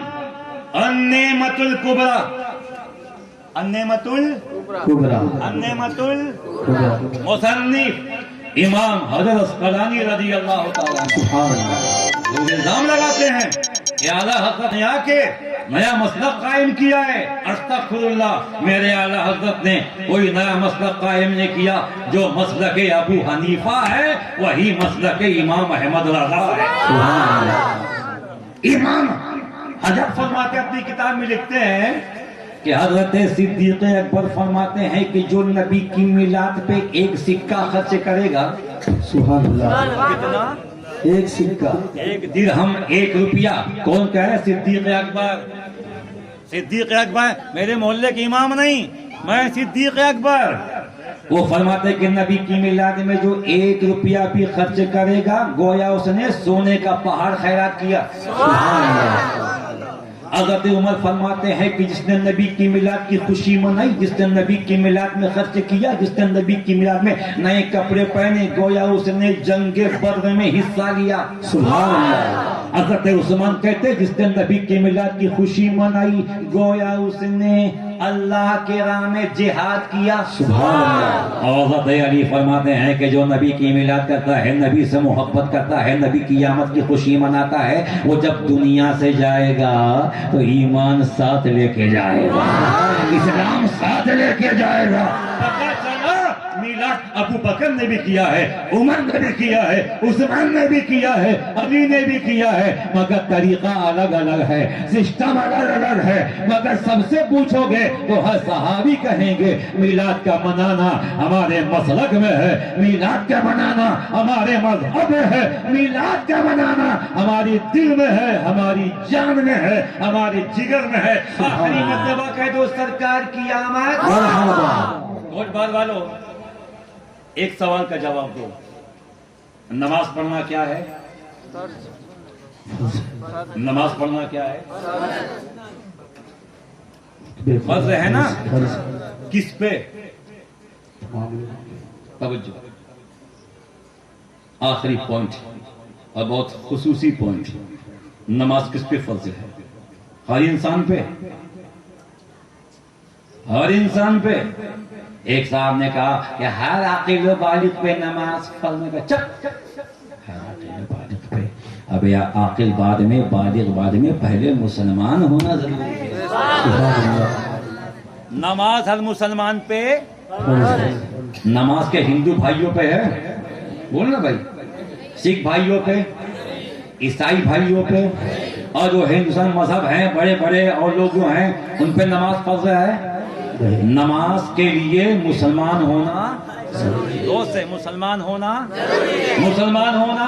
النعمت الکبریٰ، النعمت کبریٰ، النعمت مصنف امام حضرت اسقلانی رضی اللہ تعالیٰ عنہ۔ سبحان اللہ۔ لوگ الزام لگاتے ہیں کہ اعلیٰ حضرت نے آ کے نیا مسلک قائم کیا ہے۔ استغفر اللہ، میرے اعلیٰ حضرت نے کوئی نیا مسلک قائم نہیں کیا، جو مسلک ابو حنیفہ ہے وہی مسلک امام احمد رضا ہے۔ سبحان اللہ۔ امام حضرت فرماتے اپنی کتاب میں لکھتے ہیں کہ حضرت صدیق اکبر فرماتے ہیں کہ جو نبی کی میلاد پہ ایک سکہ خرچ کرے گا، سبحان اللہ، کتنا؟ ایک سکہ، ایک درہم، ایک روپیہ۔ کون کہہ رہے؟ صدیق اکبر، صدیق اکبر میرے محلے کے امام نہیں، میں صدیق اکبر۔ وہ فرماتے کہ نبی کی میلاد میں جو ایک روپیہ بھی خرچ کرے گا گویا اس نے سونے کا پہاڑ خیرات کیا۔ سبحان اللہ۔ حضرت عمر فرماتے ہیں کہ جس نے نبی کی میلاد کی خوشی منائی، جس نے نبی کی میلاد میں خرچ کیا، جس نے نبی کی میلاد میں نئے کپڑے پہنے گویا اس نے جنگ بدر میں حصہ لیا۔ سبحان اللہ۔ حضرت عثمان کہتے جس نے نبی کی میلاد کی خوشی منائی گویا اس نے اللہ کے راہ میں جہاد کیا۔ سبحان اللہ۔ اور حضرت علی فرماتے ہیں کہ جو نبی کی میلاد کرتا ہے، نبی سے محبت کرتا ہے، نبی کی آمد کی خوشی مناتا ہے، وہ جب دنیا سے جائے گا تو ایمان ساتھ لے کے جائے گا، اسلام ساتھ لے کے جائے گا۔ پتہ چلا میلاد ابو بکر نے بھی کیا ہے، عمر نے بھی کیا ہے، عثمان نے بھی کیا ہے، علی نے بھی کیا ہے، مگر طریقہ الگ الگ ہے، سسٹم الگ الگ ہے، مگر سب سے پوچھو گے تو ہر صحابی کہیں گے میلاد کا منانا ہمارے مسلک میں ہے، میلاد کا منانا ہمارے مذہب میں ہے، میلاد کا منانا ہماری دل میں ہے، ہماری جان میں ہے، ہماری جگر میں ہے۔ آخری مرتبہ کہہ دو سرکار کی آمد۔ مرحبا۔ ووٹ بال والو، ایک سوال کا جواب دو، نماز پڑھنا کیا ہے؟ نماز پڑھنا کیا ہے؟ فرض ہے نا؟ کس پہ؟ توجہ، آخری پوائنٹ اور بہت خصوصی پوائنٹ، نماز کس پہ فرض ہے؟ ہر انسان پہ، ہر انسان پہ۔ ایک صاحب نے کہا کہ ہر عاقل و بالغ پہ نماز فرض ہے۔ چپ، ہر عاقل و بالغ پہ؟ اب یا عاقل بعد میں، بالغ بعد میں، پہلے مسلمان ہونا ضروری ہے۔ نماز ہر مسلمان پہ، نماز کے ہندو بھائیوں پہ ہے، بولنا بھائی، سکھ بھائیوں پہ، عیسائی بھائیوں پہ، اور جو ہندوستان مذہب ہیں بڑے بڑے اور لوگ جو ہیں ان پہ نماز فرض ہے۔ نماز کے لیے مسلمان ہونا دوست ہے، مسلمان ہونا، مسلمان ہونا،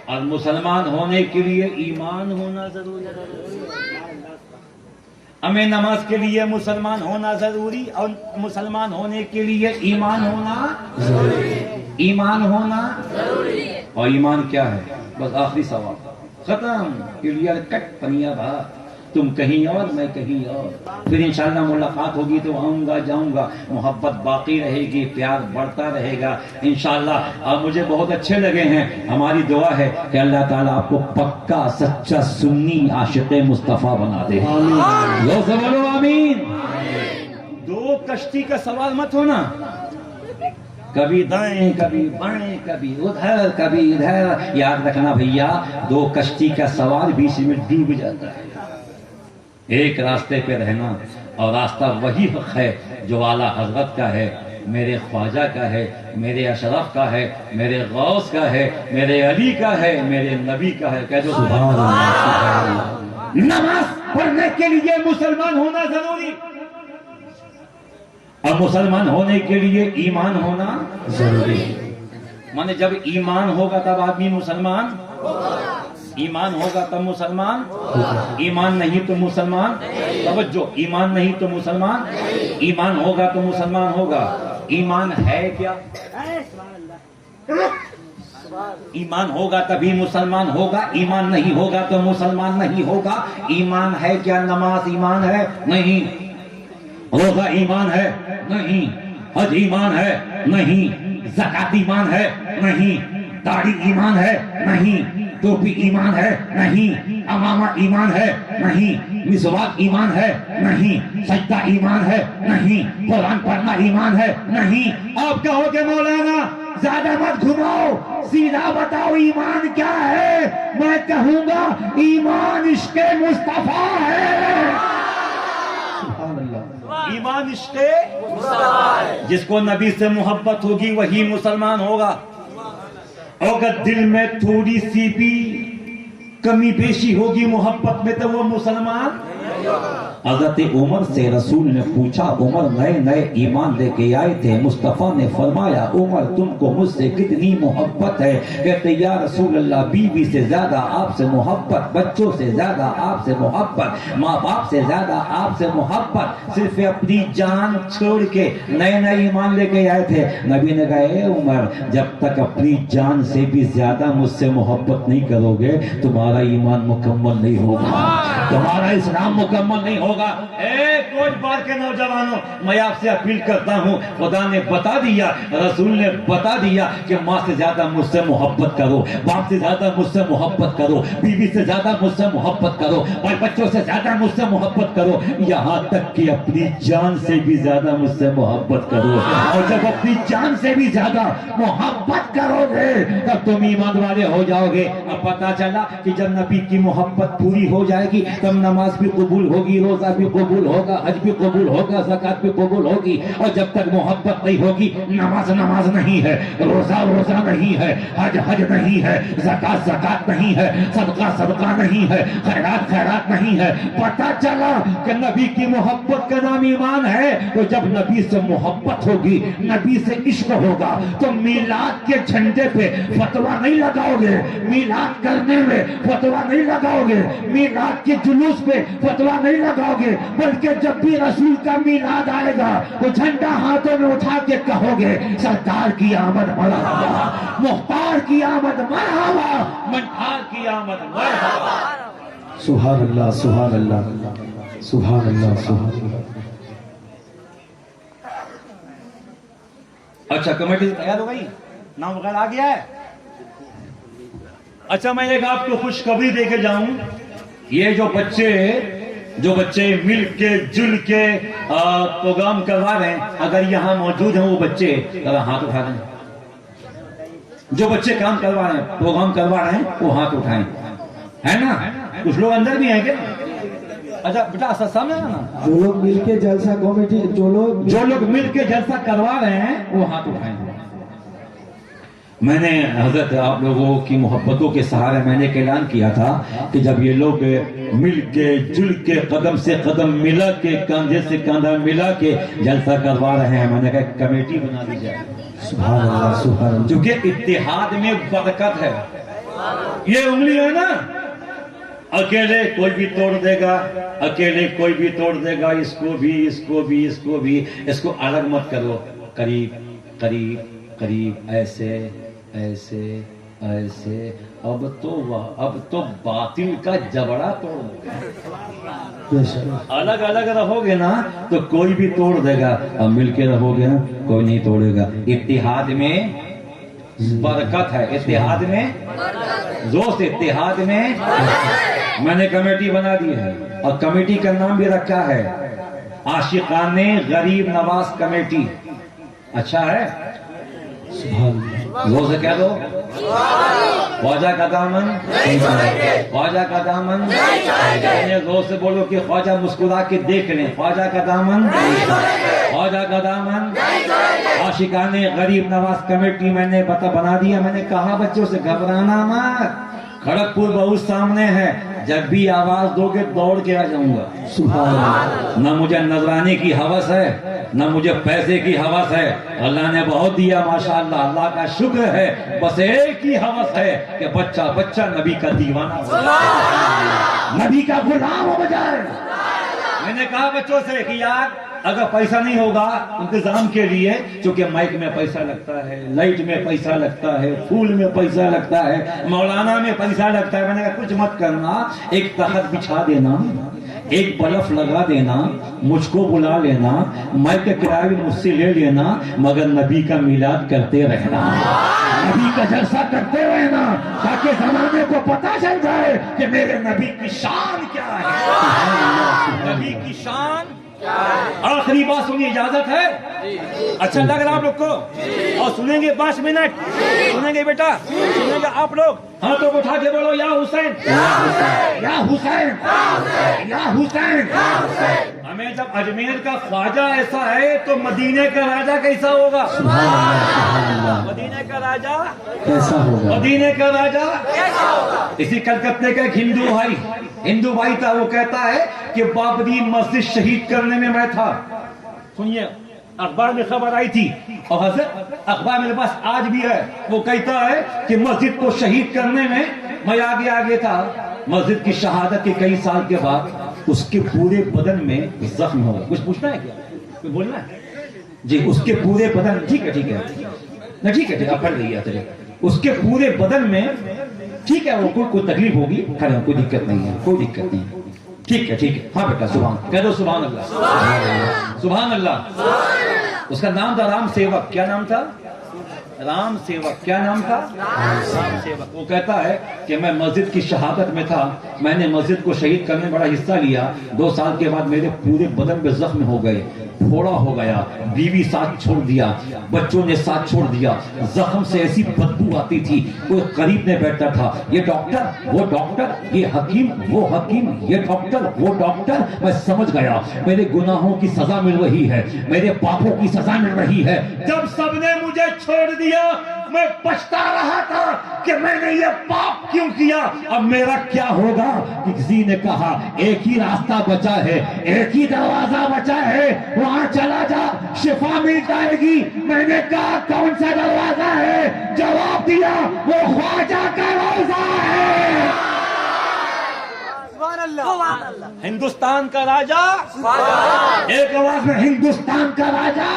اور مسلمان ہونے کے لیے ایمان ہونا ضروری ہے۔ ہمیں نماز کے لیے مسلمان ہونا ضروری اور مسلمان ہونے کے لیے ایمان ہونا ایمان ہونا، اور ایمان کیا ہے؟ بس آخری سوال ختم، کلیئر کٹ، پنیا بھات، تم کہیں اور میں کہیں اور، پھر انشاءاللہ ملاقات ہوگی تو آؤں گا جاؤں گا، محبت باقی رہے گی، پیار بڑھتا رہے گا انشاءاللہ۔ آپ مجھے بہت اچھے لگے ہیں، ہماری دعا ہے کہ اللہ تعالیٰ آپ کو پکا سچا سنی عاشق مصطفیٰ بنا دے۔ لوگ بولو آمین۔ دو کشتی کا سوار مت ہونا، کبھی دائیں کبھی بائیں کبھی ادھر کبھی ادھر. یاد رکھنا بھیا، دو کشتی کا سوار بیچ میں ڈوب جاتا ہے. ایک راستے پہ رہنا، اور راستہ وہی حق ہے جو اعلیٰ حضرت کا ہے، میرے خواجہ کا ہے، میرے اشرف کا ہے، میرے غوث کا ہے، میرے علی کا ہے، میرے نبی کا ہے. کہہ دو سبحان اللہ، سبحان اللہ. نماز پڑھنے کے لیے مسلمان ہونا ضروری. اب مسلمان ہونے کے لیے ایمان ہونا ضروری. مانے جب ایمان ہوگا تب آدمی مسلمان، ایمان ہوگا تب مسلمان. ایمان نہیں تو مسلمان. توجہ، ایمان نہیں تو مسلمان. ایمان ہوگا تو مسلمان ہوگا. ایمان ہے کیا؟ ایمان ہوگا تبھی مسلمان ہوگا. ایمان نہیں ہوگا تو مسلمان نہیں ہوگا. ایمان ہے کیا؟ نماز ایمان ہے؟ نہیں. روزہ ایمان ہے؟ نہیں. حج ایمان ہے؟ نہیں. زکات ایمان ہے؟ نہیں. داڑھی ایمان ہے؟ نہیں. ٹوپی ایمان ہے؟ نہیں. امامہ ایمان ہے؟ نہیں. مسواک ایمان ہے؟ نہیں. سجدہ ایمان ہے؟ نہیں. قرآن پڑھنا ایمان ہے؟ نہیں. آپ کہو کہ مولانا زیادہ مت گھماؤ، سیدھا بتاؤ ایمان کیا ہے؟ میں کہوں گا ایمان عشق مصطفیٰ ہے. ایمان عشق جس کو نبی سے محبت ہوگی وہی مسلمان ہوگا. اگر دل میں تھوڑی سی بھی کمی بیشی ہوگی محبت میں تو وہ مسلمان. حضرت عمر سے رسول نے پوچھا، عمر نئے نئے ایمان لے کے آئے تھے. مصطفیٰ نے فرمایا، عمر تم کو مجھ سے کتنی محبت ہے؟ کہتے یا رسول اللہ، بیوی سے زیادہ آپ سے محبت، بچوں سے زیادہ آپ سے محبت، ماں باپ سے زیادہ آپ سے محبت، صرف اپنی جان چھوڑ کے نئے نئے ایمان لے کے آئے تھے. نبی نے کہا اے عمر، جب تک اپنی جان سے بھی زیادہ مجھ سے محبت نہیں کرو گے تمہارا ایمان مکمل نہیں ہوگا، تمہارا اسلام مکمل نہیں ہوگا. کوئی بار کے نوجوانوں، میں آپ سے اپیل کرتا ہوں، خدا نے بتا دیا، رسول نے بتا دیا کہ ماں سے زیادہ مجھ سے محبت کرو، باپ سے زیادہ مجھ سے محبت کرو، بیوی سے زیادہ مجھ سے محبت کرو، اور بچوں سے زیادہ مجھ سے محبت کرو، یہاں تک کہ اپنی جان سے بھی زیادہ مجھ سے محبت کرو. اور جب اپنی جان سے بھی زیادہ محبت کرو گے تب تم ایمان والے ہو جاؤ گے. اب پتا چلا کہ جب نبی کی محبت پوری ہو جائے گی تب نماز بھی قبول ہوگی، روزہ بھی قبول ہوگا، حج بھی قبول ہوگا، زکات بھی قبول ہوگی. اور جب تک محبت نہیں ہوگی، نماز نماز نہیں ہے، روزہ روزہ نہیں ہے، حج حج نہیں ہے، زکات زکات نہیں ہے، صدقہ صدقہ نہیں ہے، خیرات خیرات نہیں ہے. پتا چلا کہ نبی کی محبت کا نام ایمان ہے. تو جب نبی سے محبت ہوگی، نبی سے عشق ہوگا، تو میلاد کے جھنڈے پہ فتویٰ نہیں لگاؤ گے، میلاد کرنے میں فتویٰ نہیں لگاؤ گے، میلاد کے جلوس پہ فتویٰ نہیں لگاؤ گے، بلکہ جب بھی رسول کا میلاد آئے گا تو جھنڈا ہاتھوں میں اٹھا کے کہو گے سرکار کی آمد مرحبا، مختار کی آمد مرحبا، منٹھار کی آمد مرحبا. سبحان اللہ، سبحان اللہ، سبحان اللہ، سبحان اللہ. اچھا کمیٹی تیار ہو گئی، نام وغیرہ آ گیا ہے. اچھا میں ایک آپ کو خوشخبری دے کے جاؤں. یہ جو بچے مل کے جل کے پروگرام کروا رہے ہیں، اگر یہاں موجود ہیں وہ بچے ذرا ہاتھ اٹھا دیں. جو بچے کام کروا رہے ہیں، پروگرام کروا رہے ہیں، وہ ہاتھ اٹھائیں. ہے نا؟ کچھ لوگ اندر بھی ہیں کیا؟ اچھا بیٹا سامنے آنا. جو لوگ مل کے جلسہ کمیٹی، جو لوگ مل کے جلسہ کروا رہے ہیں وہ ہاتھ اٹھائیں. میں نے حضرت آپ لوگوں کی محبتوں کے سہارے میں نے اعلان کیا تھا کہ جب یہ لوگ مل کے جل کے قدم سے قدم ملا کے کاندھے سے کاندھا ملا کے جلسہ کروا رہے ہیں، میں نے کہا کمیٹی بنا دی جائے. سبحان اللہ، سبحان اللہ. کیونکہ اتحاد میں برکت ہے. یہ انگلی ہے نا، اکیلے کوئی بھی توڑ دے گا، اکیلے کوئی بھی توڑ دے گا. اس کو بھی اس کو بھی اس کو بھی، اس کو الگ مت کرو. قریب قریب قریب، ایسے ایسے ایسے. اب تو باطل کا جبڑا توڑ دو. الگ الگ رہو گے نا تو کوئی بھی توڑ دے گا، اب مل کے رہو گے نا کوئی نہیں توڑے گا. اتحاد میں برکت ہے، اتحاد میں زور سے، اتحاد میں. میں نے کمیٹی بنا دی ہے اور کمیٹی کا نام بھی رکھا ہے عاشقان غریب نواز کمیٹی. اچھا ہے؟ زور سے کہہ دو. خواجہ کا دامن، خواجہ کا دامن. زور سے بولو کہ خواجہ مسکرا کے دیکھ لیں. خواجہ کا دامن، خواجہ کا دامن. عاشقان غریب نواز کمیٹی میں نے بنا دیا. میں نے کہا بچوں سے گھبرانا مت، کھڑگپور بہت سامنے ہے، جب بھی آواز دو گے دوڑ کے آ جاؤں گا. سبحان اللہ. نہ مجھے نذرانے کی ہوس ہے، نہ مجھے پیسے کی ہوس ہے. اللہ نے بہت دیا ماشاءاللہ، اللہ کا شکر ہے. بس ایک ہی ہوس ہے کہ بچہ بچہ نبی کا دیوانہ ہو جائے، نبی کا غلام ہو جائے. میں نے کہا بچوں سے کہ یار اگر پیسہ نہیں ہوگا انتظام کے لیے، چونکہ مائک میں پیسہ لگتا ہے، لائٹ میں پیسہ لگتا ہے، پھول میں پیسہ لگتا ہے، مولانا میں پیسہ لگتا ہے. میں نے کہا کچھ مت کرنا، ایک تخت بچھا دینا، ایک بلف لگا دینا، مجھ کو بلا لینا، مائک کا کرایہ بھی مجھ سے لے لینا، مگر نبی کا میلاد کرتے رہنا، نبی کا جلسہ کرتے رہنا، تاکہ زمانے کو پتا چل جائے کہ میرے نبی کی شان کیا ہے. نبی کی شان. آخری بات سنیے، اجازت ہے؟ اچھا لگ رہا آپ لوگ کو؟ اور سنیں گے 5 منٹ، سنیں گے بیٹا، سنیں گے آپ لوگ. ہاں تو اٹھا کے بولو یا حسین، یا حسین، یا حسین. ہمیں جب اجمیر کا خواجہ ایسا ہے تو مدینے کا راجہ کیسا ہوگا؟ مدینے کا راجہ کیسا ہوگا؟ مدینے کا راجہ. اسی کلکتے کا ایک ہندو بھائی تھا، وہ کہتا ہے کہ بابری مسجد شہید کرنے میں میں تھا. سنیے، اخبار میں خبر آئی تھی اور حضرت اخبار میرے پاس آج بھی ہے. وہ کہتا ہے کہ مسجد کو شہید کرنے میں میں آگے تھا. مسجد کی شہادت کے کئی سال کے بعد اس کے پورے بدن میں زخم ہو گیا. کچھ پوچھنا ہے کیا؟ کوئی بولنا ہے؟ جی اس کے پورے بدن، ٹھیک ہے نہ، ٹھیک ہے آپ پڑھ رہی ہے. اس کے پورے بدن میں، ٹھیک ہے، وہ کوئی تکلیف ہوگی، کوئی دقت نہیں ہے، کوئی دقت نہیں. ٹھیک ہے. ہاں بیٹا سبحان، کہہ دو سبحان اللہ، سبحان اللہ. اس کا نام تھا رام سیوک. کیا نام تھا؟ رام سیوک. کیا نام تھا؟ رام سیوک. وہ کہتا ہے کہ میں مسجد کی شہادت میں تھا، میں نے مسجد کو شہید کرنے میں بڑا حصہ لیا. 2 سال کے بعد میرے پورے بدن پہ زخم ہو گئے، پھوڑا ہو گیا، بیوی ساتھ چھوڑ دیا، بچوں نے ساتھ چھوڑ دیا، زخم سے ایسی بدبو آتی تھی، کوئی قریب نہیں بیٹھتا تھا. یہ ڈاکٹر، وہ ڈاکٹر، یہ حکیم، وہ حکیم، یہ ڈاکٹر، وہ ڈاکٹر. میں سمجھ گیا میرے گناہوں کی سزا مل رہی ہے، میرے پاپوں کی سزا مل رہی ہے. جب سب نے مجھے چھوڑ دیا میں پچھتا رہا تھا کہ میں نے یہ پاپ کیوں کیا. اب میرا کیا ہوگا؟ کسی نے کہا ایک ہی راستہ بچا ہے، ایک ہی دروازہ بچا ہے، وہاں چلا جا، شفا مل جائے گی. میں نے کہا کون سا دروازہ ہے؟ جواب دیا وہ خواجہ کا روضہ ہے. ہندوستان کا راجہ، ایک آواز میں ہندوستان کا راجہ.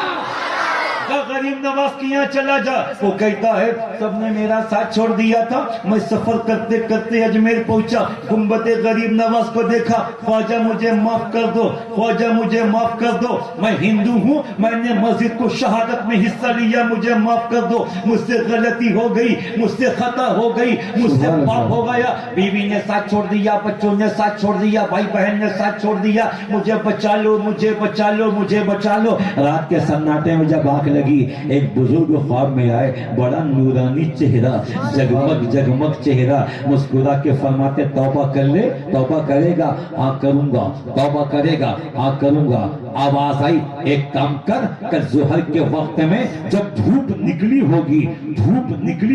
غریب نواز کے یہاں چلا جا. وہ کہتا ہے سب نے میرا ساتھ چھوڑ دیا تھا، میں سفر کرتے کرتے اجمیر پہنچا، گنبد غریب نواز کو دیکھا. خواجہ مجھے معاف کر دو، خواجہ مجھے معاف کر دو، میں ہندو ہوں، میں نے مسجد کو شہادت میں حصہ لیا، مجھے معاف کر دو، مجھ سے غلطی ہو گئی، مجھ سے خطا ہو گئی، مجھ سے پاپ ہو گیا. بیوی نے ساتھ چھوڑ دیا، بچوں نے ساتھ چھوڑ دیا، بھائی بہن نے ساتھ چھوڑ دیا. مجھے بچا لو، مجھے بچا لو، مجھے بچا لو. رات کے سناٹے میں جب آنکھ لگی، ایک بزرگ خواب میں آئے، بڑا نورانی چہرہ، جگمگ جگمگ چہرہ، مسکرا کے فرماتے توبہ کر لے. توبہ کرے گا؟ ہاں کروں گا. توبہ کرے گا؟ ہاں کروں گا. آواز آئی ایک کام کر، کل ظہر کے وقت میں جب دھوپ نکلی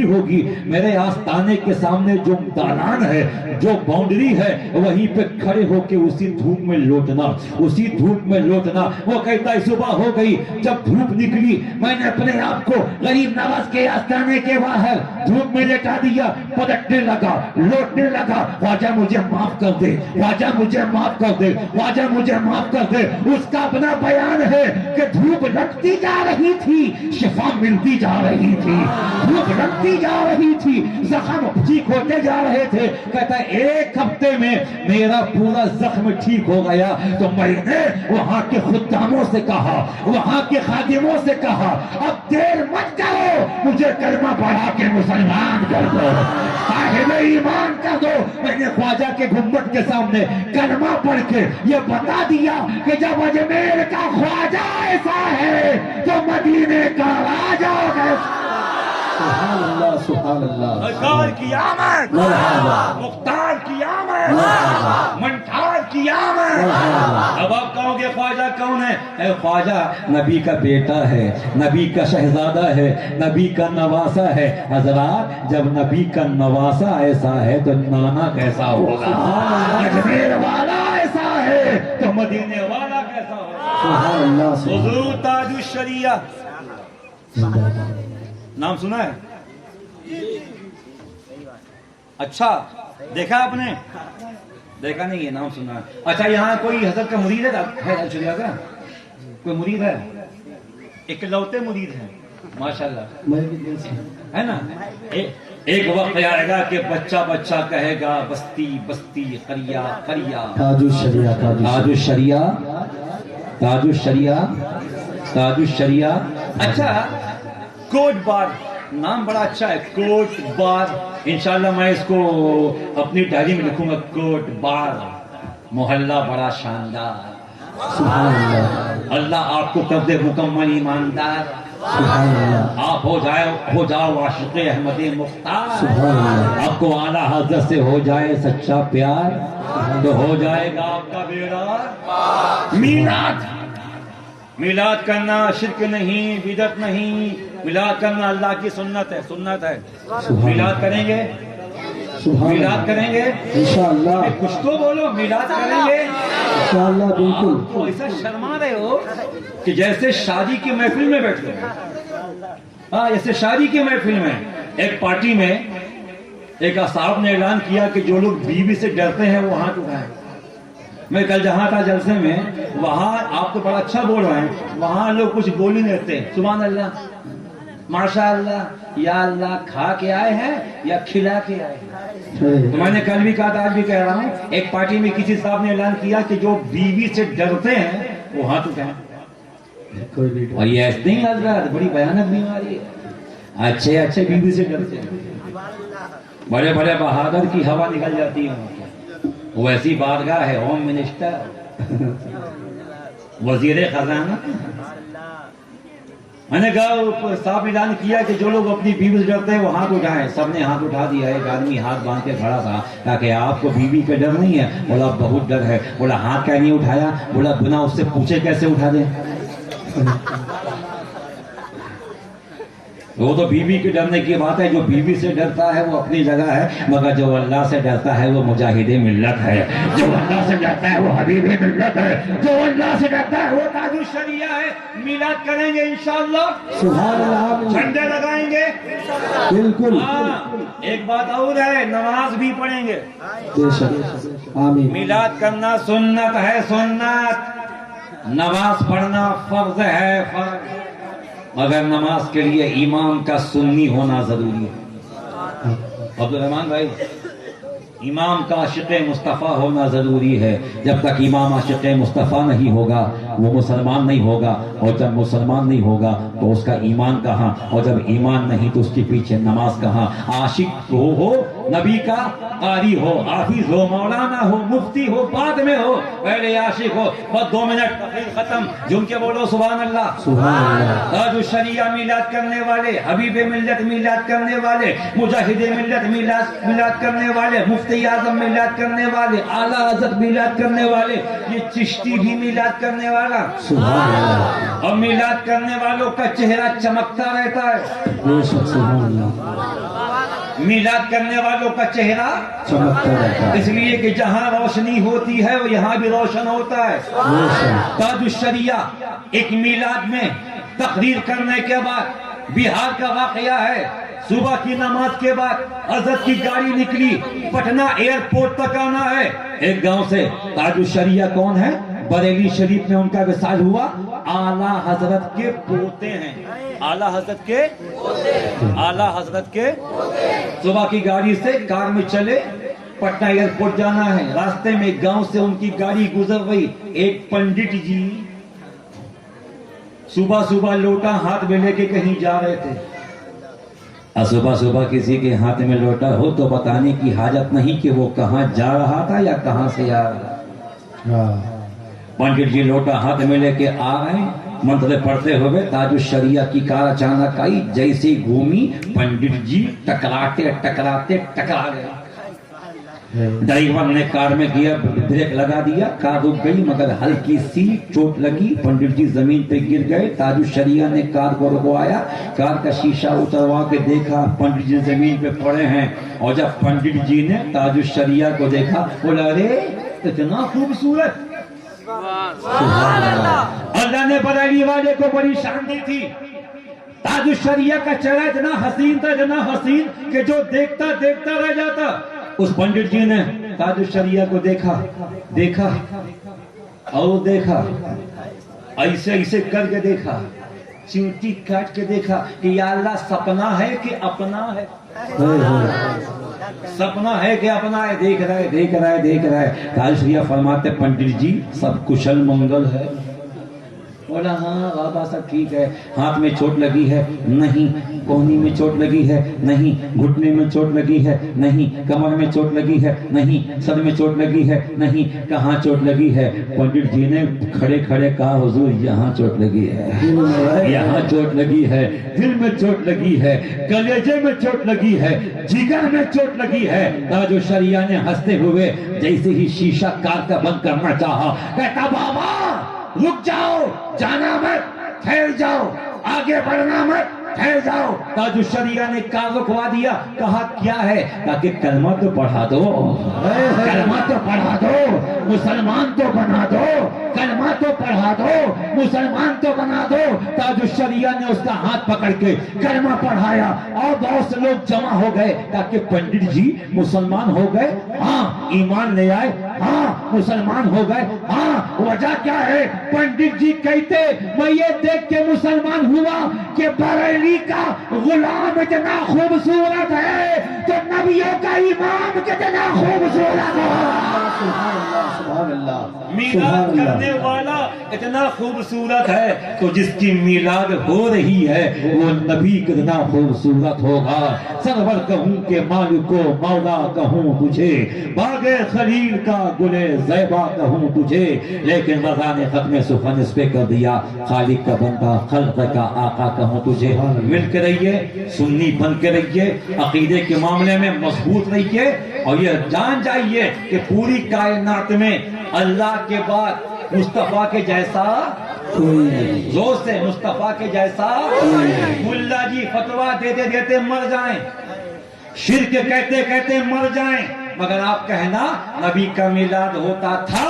ہوگی میرے آستانے کے سامنے جو دالان ہے، جو باؤنڈری ہے، وہیں پہ کھڑے ہو کے اسی دھوپ میں لوٹنا. وہ کہتا ہے صبح ہو گئی، جب دھوپ نکلی میں نے اپنے آپ کو غریب نواز کے آستانے کے باہر دھوپ میں لٹا دیا، پلٹنے لگا، لوٹنے لگا. خواجہ مجھے معاف کر دے، خواجہ مجھے معاف کر دے، خواجہ مجھے معاف کر دے. اس کا اپنا بیان ہے کہ دھوپ لگتی جا رہی تھی، شفا ملتی جا رہی تھی، دھوپ لگتی جا رہی تھی، زخم ٹھیک ہوتے جا رہے تھے. کہتا ہے 1 ہفتے میں میرا پورا زخم ٹھیک ہو گیا. تو میں نے وہاں کے خداموں سے کہا، وہاں کے خادموں سے کہا کہا اب دیر مت کرو، مجھے کلمہ پڑھا کے مسلمان کر دو، صاحب ایمان کر دو۔ میں نے خواجہ کے گھمٹ کے سامنے کلمہ پڑھ کے یہ بتا دیا کہ جب اجمیر کا خواجہ ایسا ہے تو مدینے کا راجہ ایسا۔ سبحان اللہ، سبحان اللہ، سرکار کی آمد، مرحبا، مختار کی آمد، منٹھار کی آمد۔ اب آپ کہو گے خواجہ کون ہے؟ اے خواجہ نبی کا بیٹا ہے، نبی کا شہزادہ ہے، نبی کا نواسا ہے۔ حضرات جب نبی کا نواسا ایسا ہے تو نانا کیسا ہوگا؟ اجمیر والا ایسا ہے تو مدینے والا کیسا ہوگا؟ سبحان اللہ، سبحان حضور تاج الشریعہ اللہ۔ نام سنا ہے؟ اچھا دیکھا آپ نے؟ دیکھا نہیں ہے، نام سنا ہے۔ اچھا یہاں کوئی حضرت کا مرید ہے الشریعہ کا؟ کوئی مرید ہے؟ اکلوتے مرید ہیں ماشاءاللہ، ہے نا؟ ایک وقت آئے گا کہ بچہ بچہ کہے گا بستی بستی قریہ قریہ، تاج الشریعہ، تاج الشریعہ، تاج الشریعہ، تاج الشریعہ۔ اچھا کوٹ بار نام بڑا اچھا ہے، کوٹ بار۔ انشاءاللہ میں اس کو اپنی ڈائری میں لکھوں گا، کوٹ بار محلہ بڑا شاندار۔ سبحان اللہ، اللہ آپ کو کر دے مکمل ایماندار، سبحان اللہ، آپ ہو جاؤ عاشق احمد مختار، سبحان اللہ، آپ کو اعلیٰ حضرت سے ہو جائے سچا پیار تو ہو جائے گا آپ کا بیڑا۔ میلاد، میلاد کرنا شرک نہیں، بدعت نہیں، میلاد کرنا اللہ کی سنت ہے، سنت ہے۔ میلاد کریں گے، سبحان میلاد اللہ، کریں گے، انشاءاللہ، کچھ تو بولو، میلاد کریں گے۔ انشاءاللہ، بالکل۔ تو ایسا شرما رہے ہو کہ جیسے شادی کی محفل میں بیٹھتے ہیں۔ ہاں جیسے شادی کی محفل میں ایک پارٹی میں ایک صاحب نے اعلان کیا کہ جو لوگ بیوی سے ڈرتے ہیں وہ ہاتھ اٹھائیں۔ میں کل جہاں تھا جلسے میں، وہاں آپ تو بڑا اچھا بول رہے ہیں، وہاں لوگ کچھ بول ہی نہیں رہتے، سبحان اللہ، ماشاء اللہ، یا اللہ، کھا کے آئے ہیں یا کھلا کے آئے ہیں۔ تو میں نے کل بھی کہا تھا، آج بھی کہہ رہا ہوں، ایک پارٹی میں کسی صاحب نے اعلان کیا کہ جو بیوی سے ڈرتے ہیں وہ ہاتھ اٹھائیں۔ کوئی بھی اور یہ ایسے نہیں لگ رہا، بڑی بھیانک بیماری ہے۔ اچھے اچھے بیوی سے ڈرتے ہیں، بڑے بڑے بہادر کی ہوا نکل جاتی ہے، ویسی بارگاہ ہے، ہوم منسٹر، وزیر خزانہ۔ میں نے کہا صاحب اعلان کیا کہ جو لوگ اپنی بیوی سے ڈرتے ہیں وہ ہاتھ اٹھائیں۔ سب نے ہاتھ اٹھا دیا۔ ایک آدمی ہاتھ باندھ کے کھڑا تھا، کہا کہ آپ کو بیوی کا ڈر نہیں ہے؟ بولا بہت ڈر ہے۔ بولا ہاتھ کیا نہیں اٹھایا؟ بولا بنا اس سے پوچھے کیسے اٹھا دیں؟ وہ تو بیوی کے ڈرنے کی بات ہے، جو بیوی سے ڈرتا ہے وہ اپنی جگہ ہے، مگر جو اللہ سے ڈرتا ہے وہ مجاہد ملت ہے، جو اللہ سے ڈرتا ہے وہ حبیب ملت ہے، جو اللہ سے ڈرتا ہے وہ تاج الشریعہ ہے۔ میلاد کریں گے انشاءاللہ، سبحان اللہ، جھنڈے لگائیں گے، بالکل، ہاں ایک بات اور ہے، نماز بھی پڑھیں گے۔ بے شک، آمین۔ میلاد کرنا سنت ہے، سنت، نماز پڑھنا فرض ہے، فرض، مگر نماز کے لیے امام کا سنی ہونا ضروری ہے۔ عبدالرحمان بھائی، امام کا عاشق مصطفیٰ ہونا ضروری ہے۔ جب تک امام عاشق مصطفیٰ نہیں ہوگا وہ مسلمان نہیں ہوگا، اور جب مسلمان نہیں ہوگا تو اس کا ایمان کہاں، اور جب ایمان نہیں تو اس کے پیچھے نماز کہاں۔ عاشق ہو نبی کا، قاری ہو، حافظ ہو، مولانا ہو، مفتی ہو، بعد میں ہو، پہلے عاشق ہو۔ بس 2 منٹ تقریر ختم، جم کے بولو سبحان اللہ، سبحان اللہ، تاج الشریعہ میلاد کرنے والے، حبیب ملت میلاد کرنے والے، مجاہد ملت میلاد کرنے والے، مفتی اعظم میلاد کرنے والے، اعلیٰ حضرت میلاد کرنے والے، یہ چشتی بھی میلاد کرنے والا، سبحان اللہ، اور میلاد کرنے والوں کا چہرہ چمکتا رہتا ہے۔ بے شک، سبحان اللہ، میلاد کرنے والوں کا چہرہ چمکتا رہتا ہے، اس لیے کہ جہاں روشنی ہوتی ہے وہ یہاں بھی روشن ہوتا ہے۔ بے شک، تاج الشریعہ ایک میلاد میں تقریر کرنے کے بعد بہار کا واقعہ ہے، صبح کی نماز کے بعد حضرت کی گاڑی نکلی، پٹنہ ایئرپورٹ تک آنا ہے، ایک گاؤں سے۔ تاج الشریعہ کون ہے؟ بریلی شریف میں ان کا وصال ہوا، اعلیٰ حضرت کے پوتے ہیں، اعلیٰ حضرت کے، اعلیٰ حضرت کے۔ صبح کی گاڑی سے کار میں چلے، پٹنہ ایئرپورٹ جانا ہے، راستے میں گاؤں سے ان کی گاڑی گزر گئی، ایک پنڈت جی صبح صبح لوٹا ہاتھ میں لے کے کہیں جا رہے تھے. اور صبح صبح کسی کے ہاتھ میں لوٹا ہو تو بتانے کی حاجت نہیں کہ وہ کہاں جا رہا تھا یا کہاں سے آ رہا. پنڈت جی لوٹا ہاتھ میں لے کے آ رہے ہیں, منتر پڑھتے ہوئے تاج الشریعہ کی کار اچانک آئی, جیسے گھومی پنڈت جی ٹکراتے ٹکراتے ٹکرا گئے. ڈرائیور نے کار میں گیا, بریک لگا دیا, کار رک گئی مگر ہلکی سی چوٹ لگی, پنڈت جی زمین پہ گر گئے. تاج الشریعہ نے کار کو رکوایا, کار کا شیشہ اتروا کے دیکھا پنڈت جی زمین پہ پڑے ہیں. اور جب پنڈت جی نے تاج الشریعہ کو دیکھا بولا ارے اتنا خوبصورت. اللہ نے بریلی والے کو بڑی شان دی تھی. تاج الشریعہ کا چہرہ اتنا حسین تھا, اتنا حسین کہ جو دیکھتا دیکھتا رہ جاتا. اس پنڈت جی نے تاج الشریعہ کو دیکھا اور دیکھا, ایسے ایسے کر کے دیکھا, چیوٹی کاٹ کے دیکھا کہ یا اللہ سپنا ہے کہ اپنا ہے, سپنا ہے کہ اپنا ہے. دیکھ رہا ہے. تاج الشریعہ فرماتے پنڈت جی سب کشل منگل ہے. بولا ہاں بابا سب ٹھیک ہے. ہاتھ میں چوٹ لگی ہے؟ نہیں. کوہنی میں چوٹ لگی ہے؟ نہیں. گھٹنے میں چوٹ لگی ہے؟ نہیں. کمر میں چوٹ لگی ہے؟ نہیں. سر میں چوٹ لگی ہے؟ نہیں. کہاں چوٹ لگی ہے؟ پنڈت جی نے کھڑے کھڑے کہا حضور یہاں چوٹ لگی ہے, یہاں چوٹ لگی ہے, دل میں چوٹ لگی ہے, کلیجے میں چوٹ لگی ہے, جگر میں چوٹ لگی ہے. تاج الشریعہ نے ہنستے ہوئے جیسے ہی شیشہ کار کا بند کرنا چاہا کہتا بابا رک جاؤ, جانا مت, ٹھہر جاؤ, آگے بڑھنا مت, ٹھہر جاؤ. تاج الشریعہ نے کار رکوا دیا. کہا کیا ہے؟ تاکہ کلمہ تو پڑھا دو, کلمہ تو پڑھا دو, مسلمان تو بنا دو, کلمہ تو پڑھا دو, مسلمان تو بنا دو. تاج الشریعہ نے اس کا ہاتھ پکڑ کے کلمہ پڑھایا اور بہت سے لوگ جمع ہو گئے تاکہ پنڈت جی مسلمان ہو گئے. ہاں ایمان لے آئے, ہاں مسلمان ہو گئے. ہاں وجہ کیا ہے؟ پنڈت جی کہتے میں یہ دیکھ کے مسلمان ہوا کہ بریلی کا غلام اتنا خوبصورت ہے تو نبیوں کا امام کتنا خوبصورت ہے. میلاد کرنے والا اتنا خوبصورت ہے تو جس کی میلاد ہو رہی ہے وہ نبی کتنا خوبصورت ہوگا. سرور کہوں کہ مالک و مولا کہوں تجھے, باغ خلیل کا گلے زیبا کہوں تجھے, لیکن رضا نے ختم سخن اس پہ کر دیا خالق کا بندہ خلق کا آقا کہوں تجھے. مل کے رہیے, سنی بن کے رہیے, عقیدے کے معاملے میں مضبوط رہیے اور یہ جان جائیے کہ پوری کائنات میں اللہ کے بعد مصطفیٰ کے جیسا کوئی نہیں. زور سے مصطفیٰ کے جیسا ملا جی فتوا دیتے دیتے مر جائیں, شرک کہتے کہتے مر جائیں, مگر آپ کہنا نبی کا میلاد ہوتا تھا,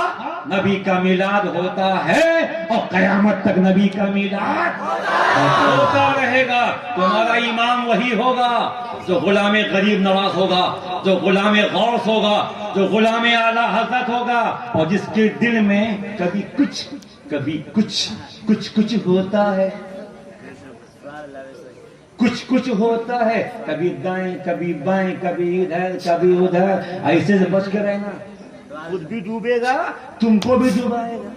نبی کا میلاد ہوتا ہے اور قیامت تک نبی کا میلاد ہوتا رہے گا. تمہارا امام وہی ہوگا جو غلام غریب نواز ہوگا, جو غلام غوث ہوگا, جو غلام اعلیٰ حضرت ہوگا, اور جس کے دل میں کبھی کچھ ہوتا ہے, کچھ ہوتا ہے, کبھی دائیں کبھی بائیں, کبھی ادھر کبھی ادھر, ایسے سے بچ کے رہنا. خود بھی ڈوبے گا, تم کو بھی ڈوبائے گا.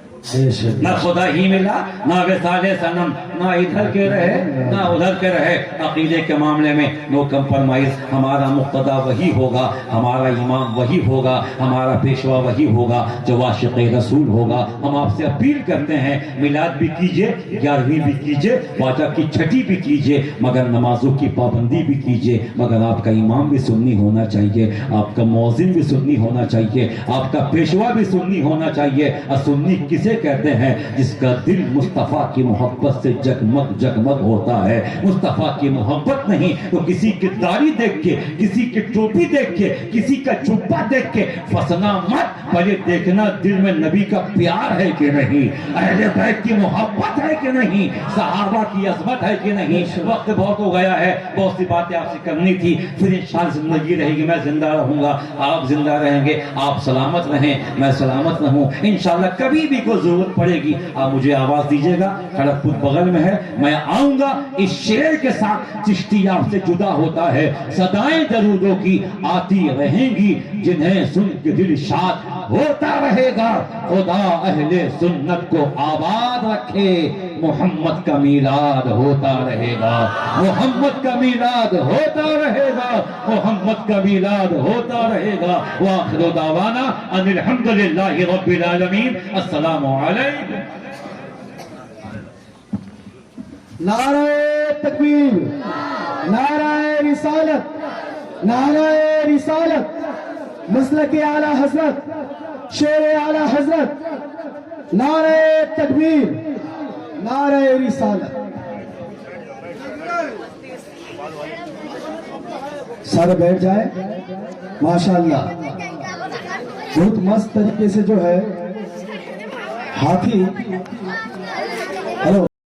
نہ خدا ہی ملا, نہ وصال صنم, نہ ادھر کے رہے نہ ادھر کے رہے. عقیدے کے معاملے میں نو کمپرمائز. ہمارا مقتدا وہی ہوگا, ہمارا امام وہی ہوگا, ہمارا پیشوا وہی ہوگا جو عاشق رسول ہوگا. ہم آپ سے اپیل کرتے ہیں میلاد بھی کیجئے, 11ویں بھی کیجئے, خواجہ کی چھٹی بھی کیجئے, مگر نمازوں کی پابندی بھی کیجئے. مگر آپ کا امام بھی سنی ہونا چاہیے, آپ کا مؤذن بھی سنی ہونا چاہیے, آپ کا پیشوا بھی سنی ہونا چاہیے. اور سنی کسے کہتے ہیں؟ جس کا دل مصطفیٰ کی محبت سے جگمگ جگمگ ہوتا ہے. مصطفیٰ کی محبت نہیں تو کسی کی داڑھی دیکھ کے, کسی کی ٹوپی دیکھ کے, کسی کا جبہ دیکھ کے فسنا مت. پہلے دیکھنا دل میں نبی کا پیار ہے کہ نہیں, اہل بیت کی محبت ہے کہ نہیں, صحابہ کی عظمت ہے کہ نہیں. وقت بہت ہو گیا ہے, بہت سی باتیں آپ سے کرنی تھی. پھر انشاءاللہ زندگی رہے گی, میں زندہ رہوں گا, آپ زندہ رہیں گے, آپ سلامت رہیں, میں سلامت رہوں. انشاءاللہ کبھی بھی کوئی ضرورت پڑے گی آپ مجھے آواز دیجیے گا. کھڑک پور بغل میں ہے, میں آؤں گا. اس شعر کے ساتھ چشتی آپ سے جدا ہوتا ہے. صدائیں درودوں کی آتی رہیں گی, جنہیں سن کے دل شاد ہوتا رہے گا. خدا اہل سنت کو آباد رکھے. محمد کا میلاد ہوتا رہے گا، محمد کا میلاد ہوتا رہے گا، محمد کا میلاد ہوتا رہے گا۔ وآخر دعوانا ان الحمدللہ رب العالمین۔ السلام علیکم۔ نعرہ تکبیر، نعرہ رسالت، نعرہ رسالت، مسلک اعلی حضرت، شیر اعلی حضرت، نعرہ تکبیر، نعرہ رسالت۔ سارے بیٹھ جائیں۔ ماشاءاللہ بہت مست طریقے سے جو ہے ہاتھی